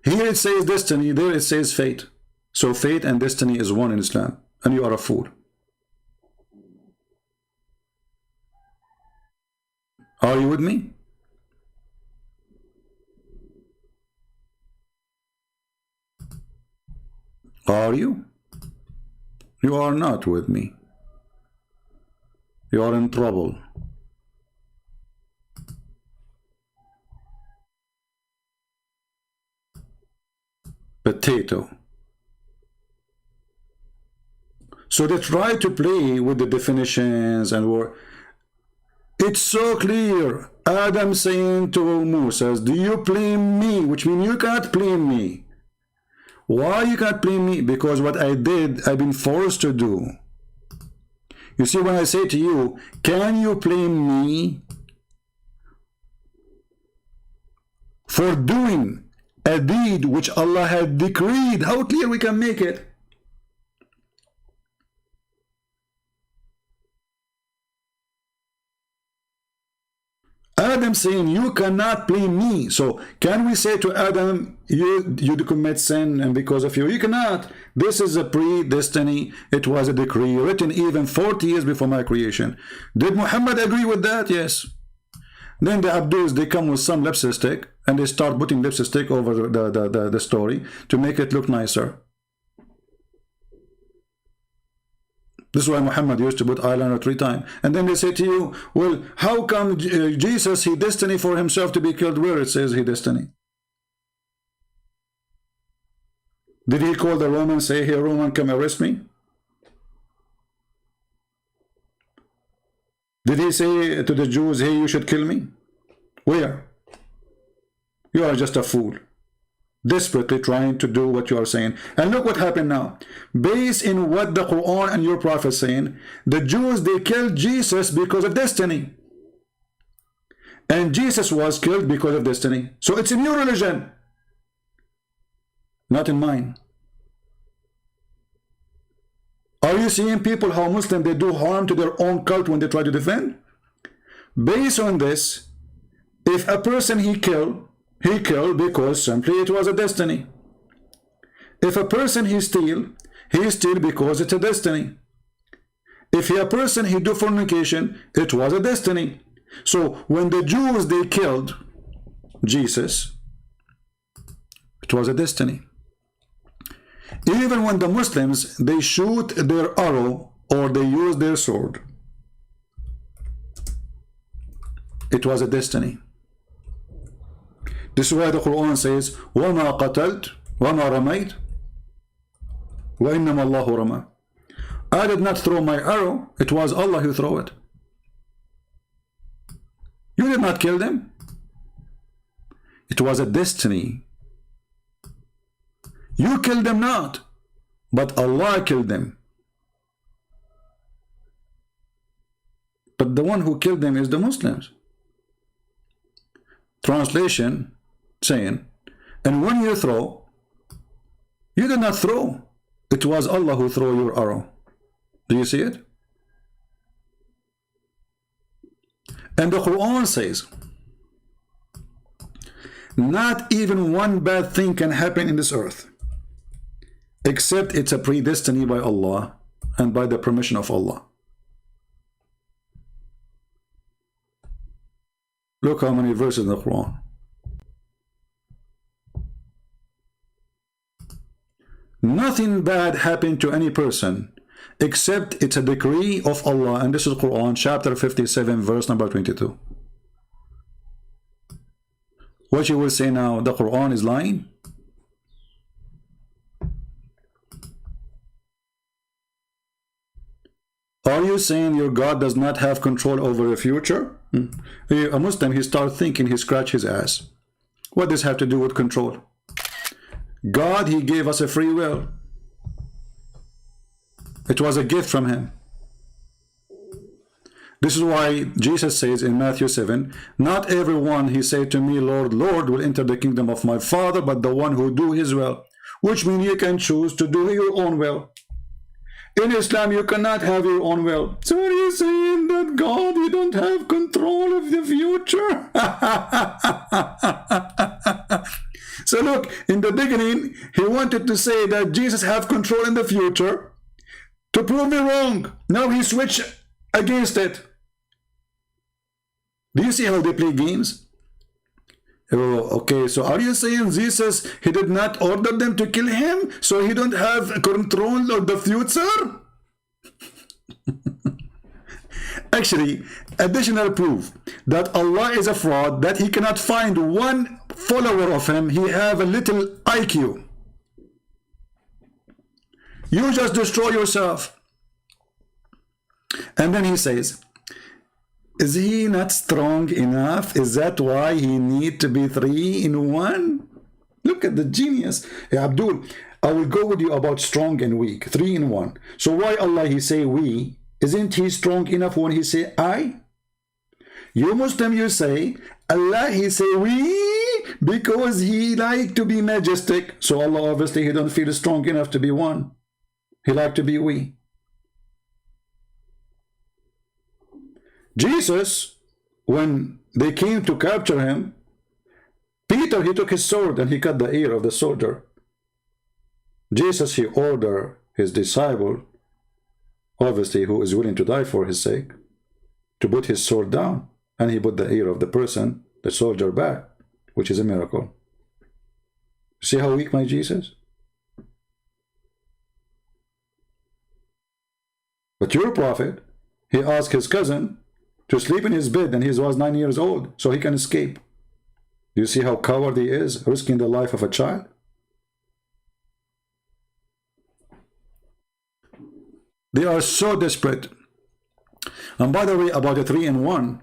Here it says destiny, there it says fate. So fate and destiny is one in Islam, and you are a fool. Are you with me? Are you? You are not with me. You are in trouble. Potato. So they try to play with the definitions and word. It's so clear. Adam saying to Moses, do you blame me? Which means you can't blame me. Why you can't blame me? Because what I did, I've been forced to do. You see, when I say to you, can you blame me for doing a deed which Allah had decreed? How clear we can make it? Adam saying, you cannot blame me. So can we say to Adam, you commit sin and because of you cannot? This is a predestiny. It was a decree written even 40 years before my creation. Did Muhammad agree with that? Yes. Then the Abduls, they come with some lipstick and they start putting lipstick over the story to make it look nicer. This is why Muhammad used to put eyeliner 3 times. And then they say to you, well, how come Jesus, he destiny for himself to be killed? Where it says he destiny? Did he call the Roman, say, hey Roman, come arrest me? Did he say to the Jews, hey, you should kill me? Where? You are just a fool, desperately trying to do what you are saying. And look what happened now. Based in what the Quran and your prophet saying, the Jews, they killed Jesus because of destiny. And Jesus was killed because of destiny. So it's in your religion, not in mine. Are you seeing people, how Muslims, they do harm to their own cult when they try to defend? Based on this, if a person he killed because simply it was a destiny. If a person he steal because it's a destiny. If a person he do fornication, it was a destiny. So when the Jews, they killed Jesus, it was a destiny. Even when the Muslims, they shoot their arrow or they use their sword, it was a destiny. This is why the Quran says, وَمَا قَتَلْتُ وَمَا رَمَيْتُ وَإِنَّمَا اللَّهُ رَمَى. I did not throw my arrow, it was Allah who threw it. You did not kill them, It was a destiny. You killed them not, but Allah killed them. But the one who killed them is the Muslims. Translation saying, and when you throw, you did not throw. It was Allah who threw your arrow. Do you see it? And the Quran says, not even one bad thing can happen in this earth, except it's a predestiny by Allah and by the permission of Allah. Look how many verses in the Quran. Nothing bad happened to any person except it's a decree of Allah. And this is Quran chapter 57 verse number 22. What you will say now, the Quran is lying? Are you saying your God does not have control over the future? A Muslim, he starts thinking, he scratch his ass. What does this have to do with control? God, he gave us a free will. It was a gift from him. This is why Jesus says in Matthew 7, not everyone, he said to me, Lord, Lord, will enter the kingdom of my Father, but the one who do his will. Which means you can choose to do your own will. In Islam, you cannot have your own will. So are you saying that God, you don't have control of the future? So look, in the beginning, he wanted to say that Jesus have control in the future to prove me wrong. Now he switched against it. Do you see how they play games? Oh, okay, so are you saying Jesus, he did not order them to kill him, so he don't have control of the future? Actually, additional proof that Allah is a fraud, that he cannot find one follower of him, he have a little IQ. You just destroy yourself. And then he says, is he not strong enough? Is that why he need to be 3 in 1? Look at the genius. Hey, Abdul, I will go with you about strong and weak. 3 in 1. So why Allah he say we? Isn't he strong enough when he say I? You Muslim, you say Allah he say we because he like to be majestic. So Allah obviously he don't feel strong enough to be 1. He like to be we. Jesus, when they came to capture him, Peter, he took his sword and he cut the ear of the soldier. Jesus, he ordered his disciple, obviously who is willing to die for his sake, to put his sword down, and he put the ear of the person, the soldier, back, which is a miracle. See how weak my Jesus? But your prophet, he asked his cousin to sleep in his bed, and he was 9 years old, so he can escape. Do you see how coward he is, risking the life of a child? They are so desperate. And by the way, about the 3 in 1,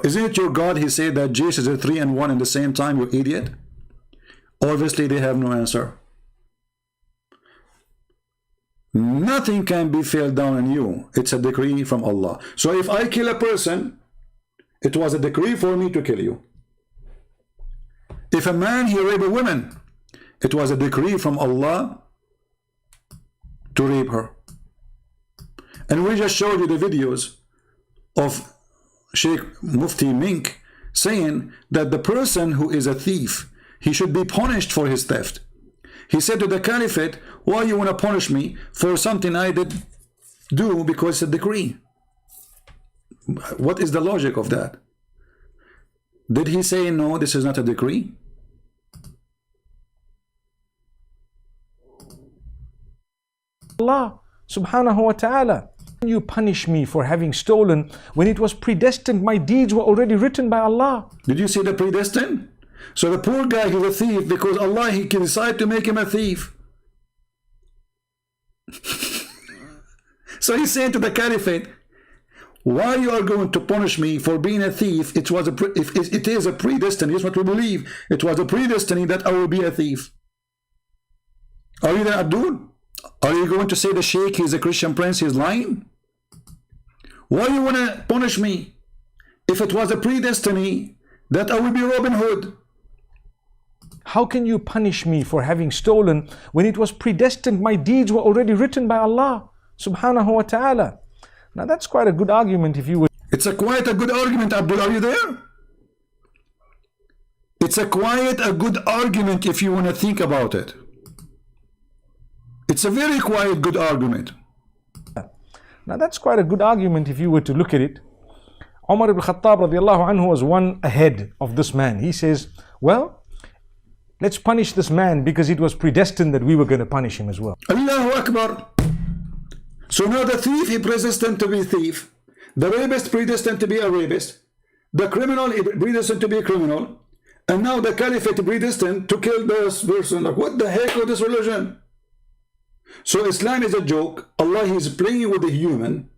isn't it your God, he said that Jesus is 3 in 1 in the same time, you idiot? Obviously, they have no answer. Nothing can be fell down on you. It's a decree from Allah. So if I kill a person, it was a decree for me to kill you. If a man, he raped a woman, it was a decree from Allah to rape her. And we just showed you the videos of Sheikh Mufti Menk saying that the person who is a thief, he should be punished for his theft. He said to the caliphate, why you want to punish me for something I did do because it's a decree? What is the logic of that? Did he say, no, this is not a decree? Allah subhanahu wa ta'ala, you punish me for having stolen when it was predestined, my deeds were already written by Allah. Did you see the predestined? So the poor guy, he's a thief because Allah, he can decide to make him a thief. So he's saying to the caliphate, Why you are going to punish me for being a thief? It was if it is a predestined, it's what we believe. It was a predestined that I will be a thief. Are you there, Abdul? Are you going to say the Sheikh, he's a Christian prince, he's lying? Why you want to punish me if it was a predestined that I will be Robin Hood? How can you punish me for having stolen when it was predestined? My deeds were already written by Allah subhanahu wa ta'ala. Now that's quite a good argument if you would. It's quite a good argument, Abdul. Are you there? It's quite a good argument if you want to think about it. It's a very quiet good argument. Now that's quite a good argument if you were to look at it. Umar ibn Khattab radiallahu anhu was one ahead of this man. He says, well, let's punish this man because it was predestined that we were going to punish him as well. Allahu Akbar. So now the thief is predestined to be a thief. The rapist predestined to be a rapist. The criminal is predestined to be a criminal. And now the caliphate predestined to kill this person. Like, what the heck with this religion? So Islam is a joke. Allah is playing with the human.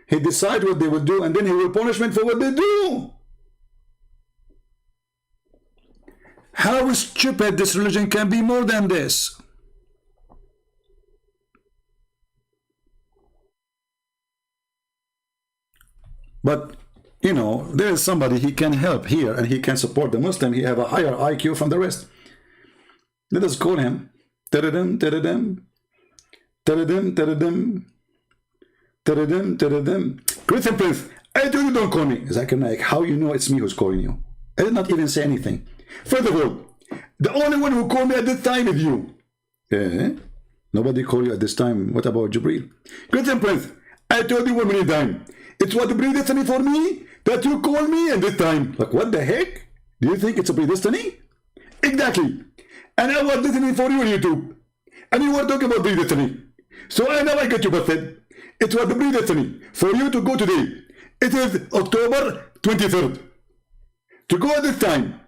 He decides what they will do, and then he will punishment for what they do. How stupid this religion can be more than this? But, you know, there is somebody he can help here, and he can support the Muslim. He have a higher IQ from the rest. Let us call him. Taradim, taradim. Taradim, taradim. Taradim, taradim. Christian Prince, I told you don't call me. Zakir Naik, how you know it's me who's calling you? I did not even say anything. First of all, the only one who called me at this time is you. Nobody called you at this time. What about Jibreel? Christian Prince, I told you 1 million times. It was the predestiny for me that you call me at this time. Like, what the heck? Do you think it's a predestiny? Exactly. And I was listening for you on YouTube. And you were talking about predestiny. So I know I get you busted. It was the predestiny for you to go today. It is October 23rd. To go at this time.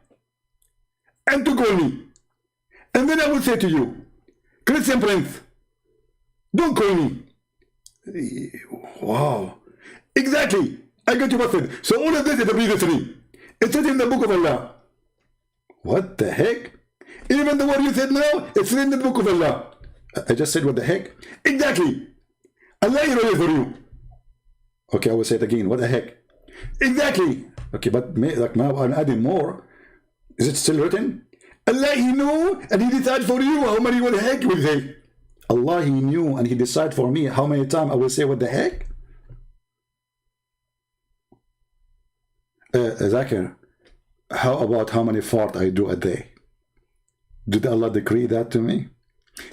And to call me. And then I will say to you, Christian Prince, don't call me. Wow. Exactly. I got you busted. So all of this is a predestiny. It says in the book of Allah. What the heck? Even the word you said now, it's in the book of Allah. I just said what the heck? Exactly. Allah is ready for you. Okay, I will say it again. What the heck? Exactly. Okay, but like now I'm adding more. Is it still written? Allah, He knew and He decided for you how many what the heck will say. Allah, He knew and He decided for me how many times I will say what the heck. Zakir, how about how many fart I do a day? Did Allah decree that to me?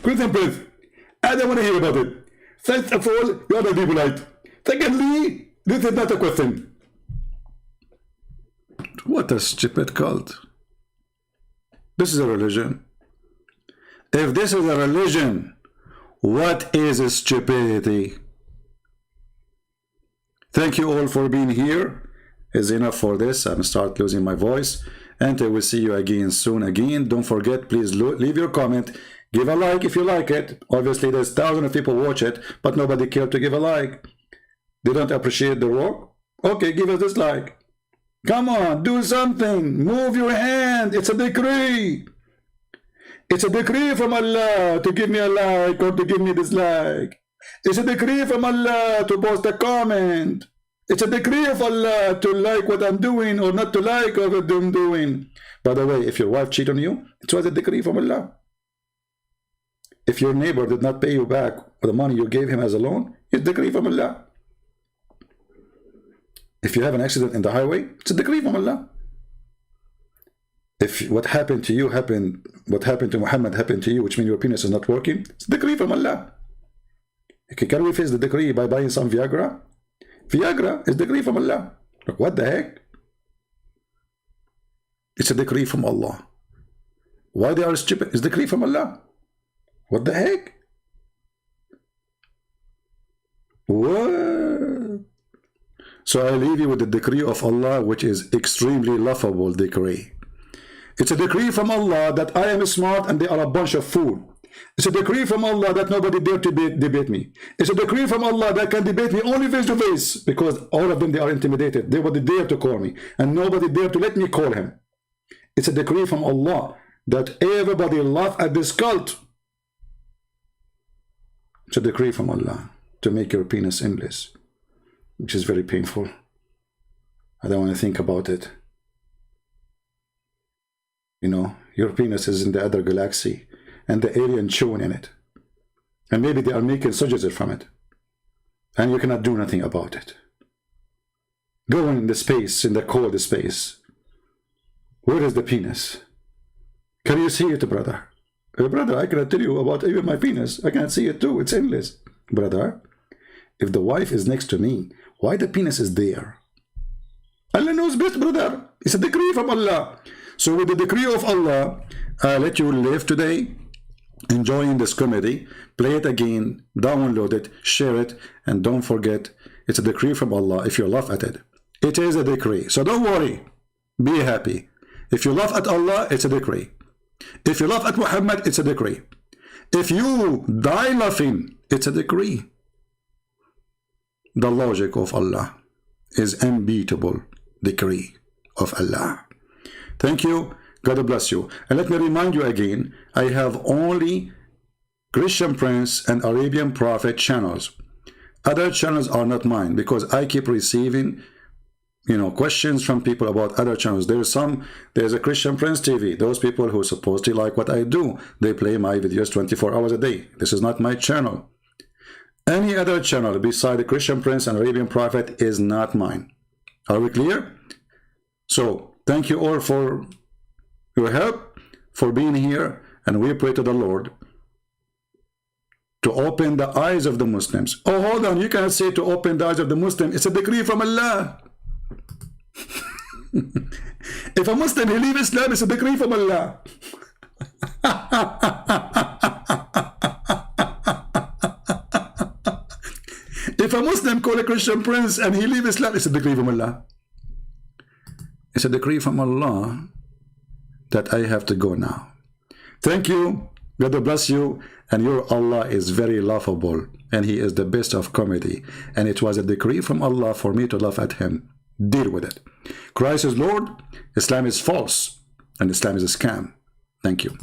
Christian Prince, I don't want to hear about it. First of all, you are not be polite. Secondly, this is not a question. What a stupid cult. This is a religion. If this is a religion, what is stupidity? Thank you all for being here. Is enough for this. I'm start losing my voice. And I will see you again soon. Again, don't forget, please leave your comment. Give a like if you like it. Obviously, there's thousands of people watch it, but nobody cared to give a like. They don't appreciate the work. Okay, give us a dislike. Come on, do something. Move your hand. It's a decree. It's a decree from Allah to give me a like or to give me a dislike. It's a decree from Allah to post a comment. It's a decree of Allah to like what I'm doing or not to like what I'm doing. By the way, if your wife cheated on you, it was a decree from Allah. If your neighbor did not pay you back the money you gave him as a loan, it's a decree from Allah. If you have an accident in the highway, it's a decree from Allah. If what happened to you happened, what happened to Muhammad happened to you, which means your penis is not working, it's a decree from Allah. Okay, can we face the decree by buying some Viagra? Viagra is decree from Allah. Like, what the heck? It's a decree from Allah. Why they are stupid? It's a decree from Allah. What the heck? What? So I leave you with the decree of Allah, which is extremely laughable decree. It's a decree from Allah that I am smart and they are a bunch of fool. It's a decree from Allah that nobody dare to debate me. It's a decree from Allah that can debate me only face to face, because all of them, they are intimidated. Nobody dare to call me, and nobody dare to let me call him. It's a decree from Allah that everybody laugh at this cult. It's a decree from Allah to make your penis endless, which is very painful. I don't want to think about it. You know, your penis is in the other galaxy, and the alien chewing in it. And maybe they are making surgery from it. And you cannot do nothing about it. Going in the space, in the cold space. Where is the penis? Can you see it, brother? Brother, I cannot tell you about even my penis. I cannot see it too. It's endless. Brother, if the wife is next to me, why the penis is there? Allah knows best, brother. It's a decree from Allah. So with the decree of Allah, I let you live today, enjoying this comedy. Play it again, download it, share it, and don't forget, it's a decree from Allah if you laugh at it. It is a decree. So don't worry. Be happy. If you laugh at Allah, it's a decree. If you laugh at Muhammad, it's a decree. If you die laughing, it's a decree. The logic of Allah is unbeatable decree of Allah. Thank you. God bless you. And let me remind you again, I have only Christian Prince and Arabian Prophet channels. Other channels are not mine, because I keep receiving, questions from people about other channels. There's a Christian Prince TV. Those people who supposedly like what I do, they play my videos 24 hours a day. This is not my channel. Any other channel beside the Christian Prince and Arabian Prophet is not mine. Are we clear? So, thank you all for your help, for being here, and we pray to the Lord to open the eyes of the Muslims. Oh, hold on, you cannot say to open the eyes of the Muslim. It's a decree from Allah. If a Muslim, he leave Islam, it's a decree from Allah. If a Muslim call a Christian Prince and he leave Islam, it's a decree from Allah. It's a decree from Allah that I have to go now. Thank you. God bless you. And your Allah is very laughable, and he is the best of comedy. And it was a decree from Allah for me to laugh at him. Deal with it. Christ is Lord, Islam is false, and Islam is a scam. Thank you.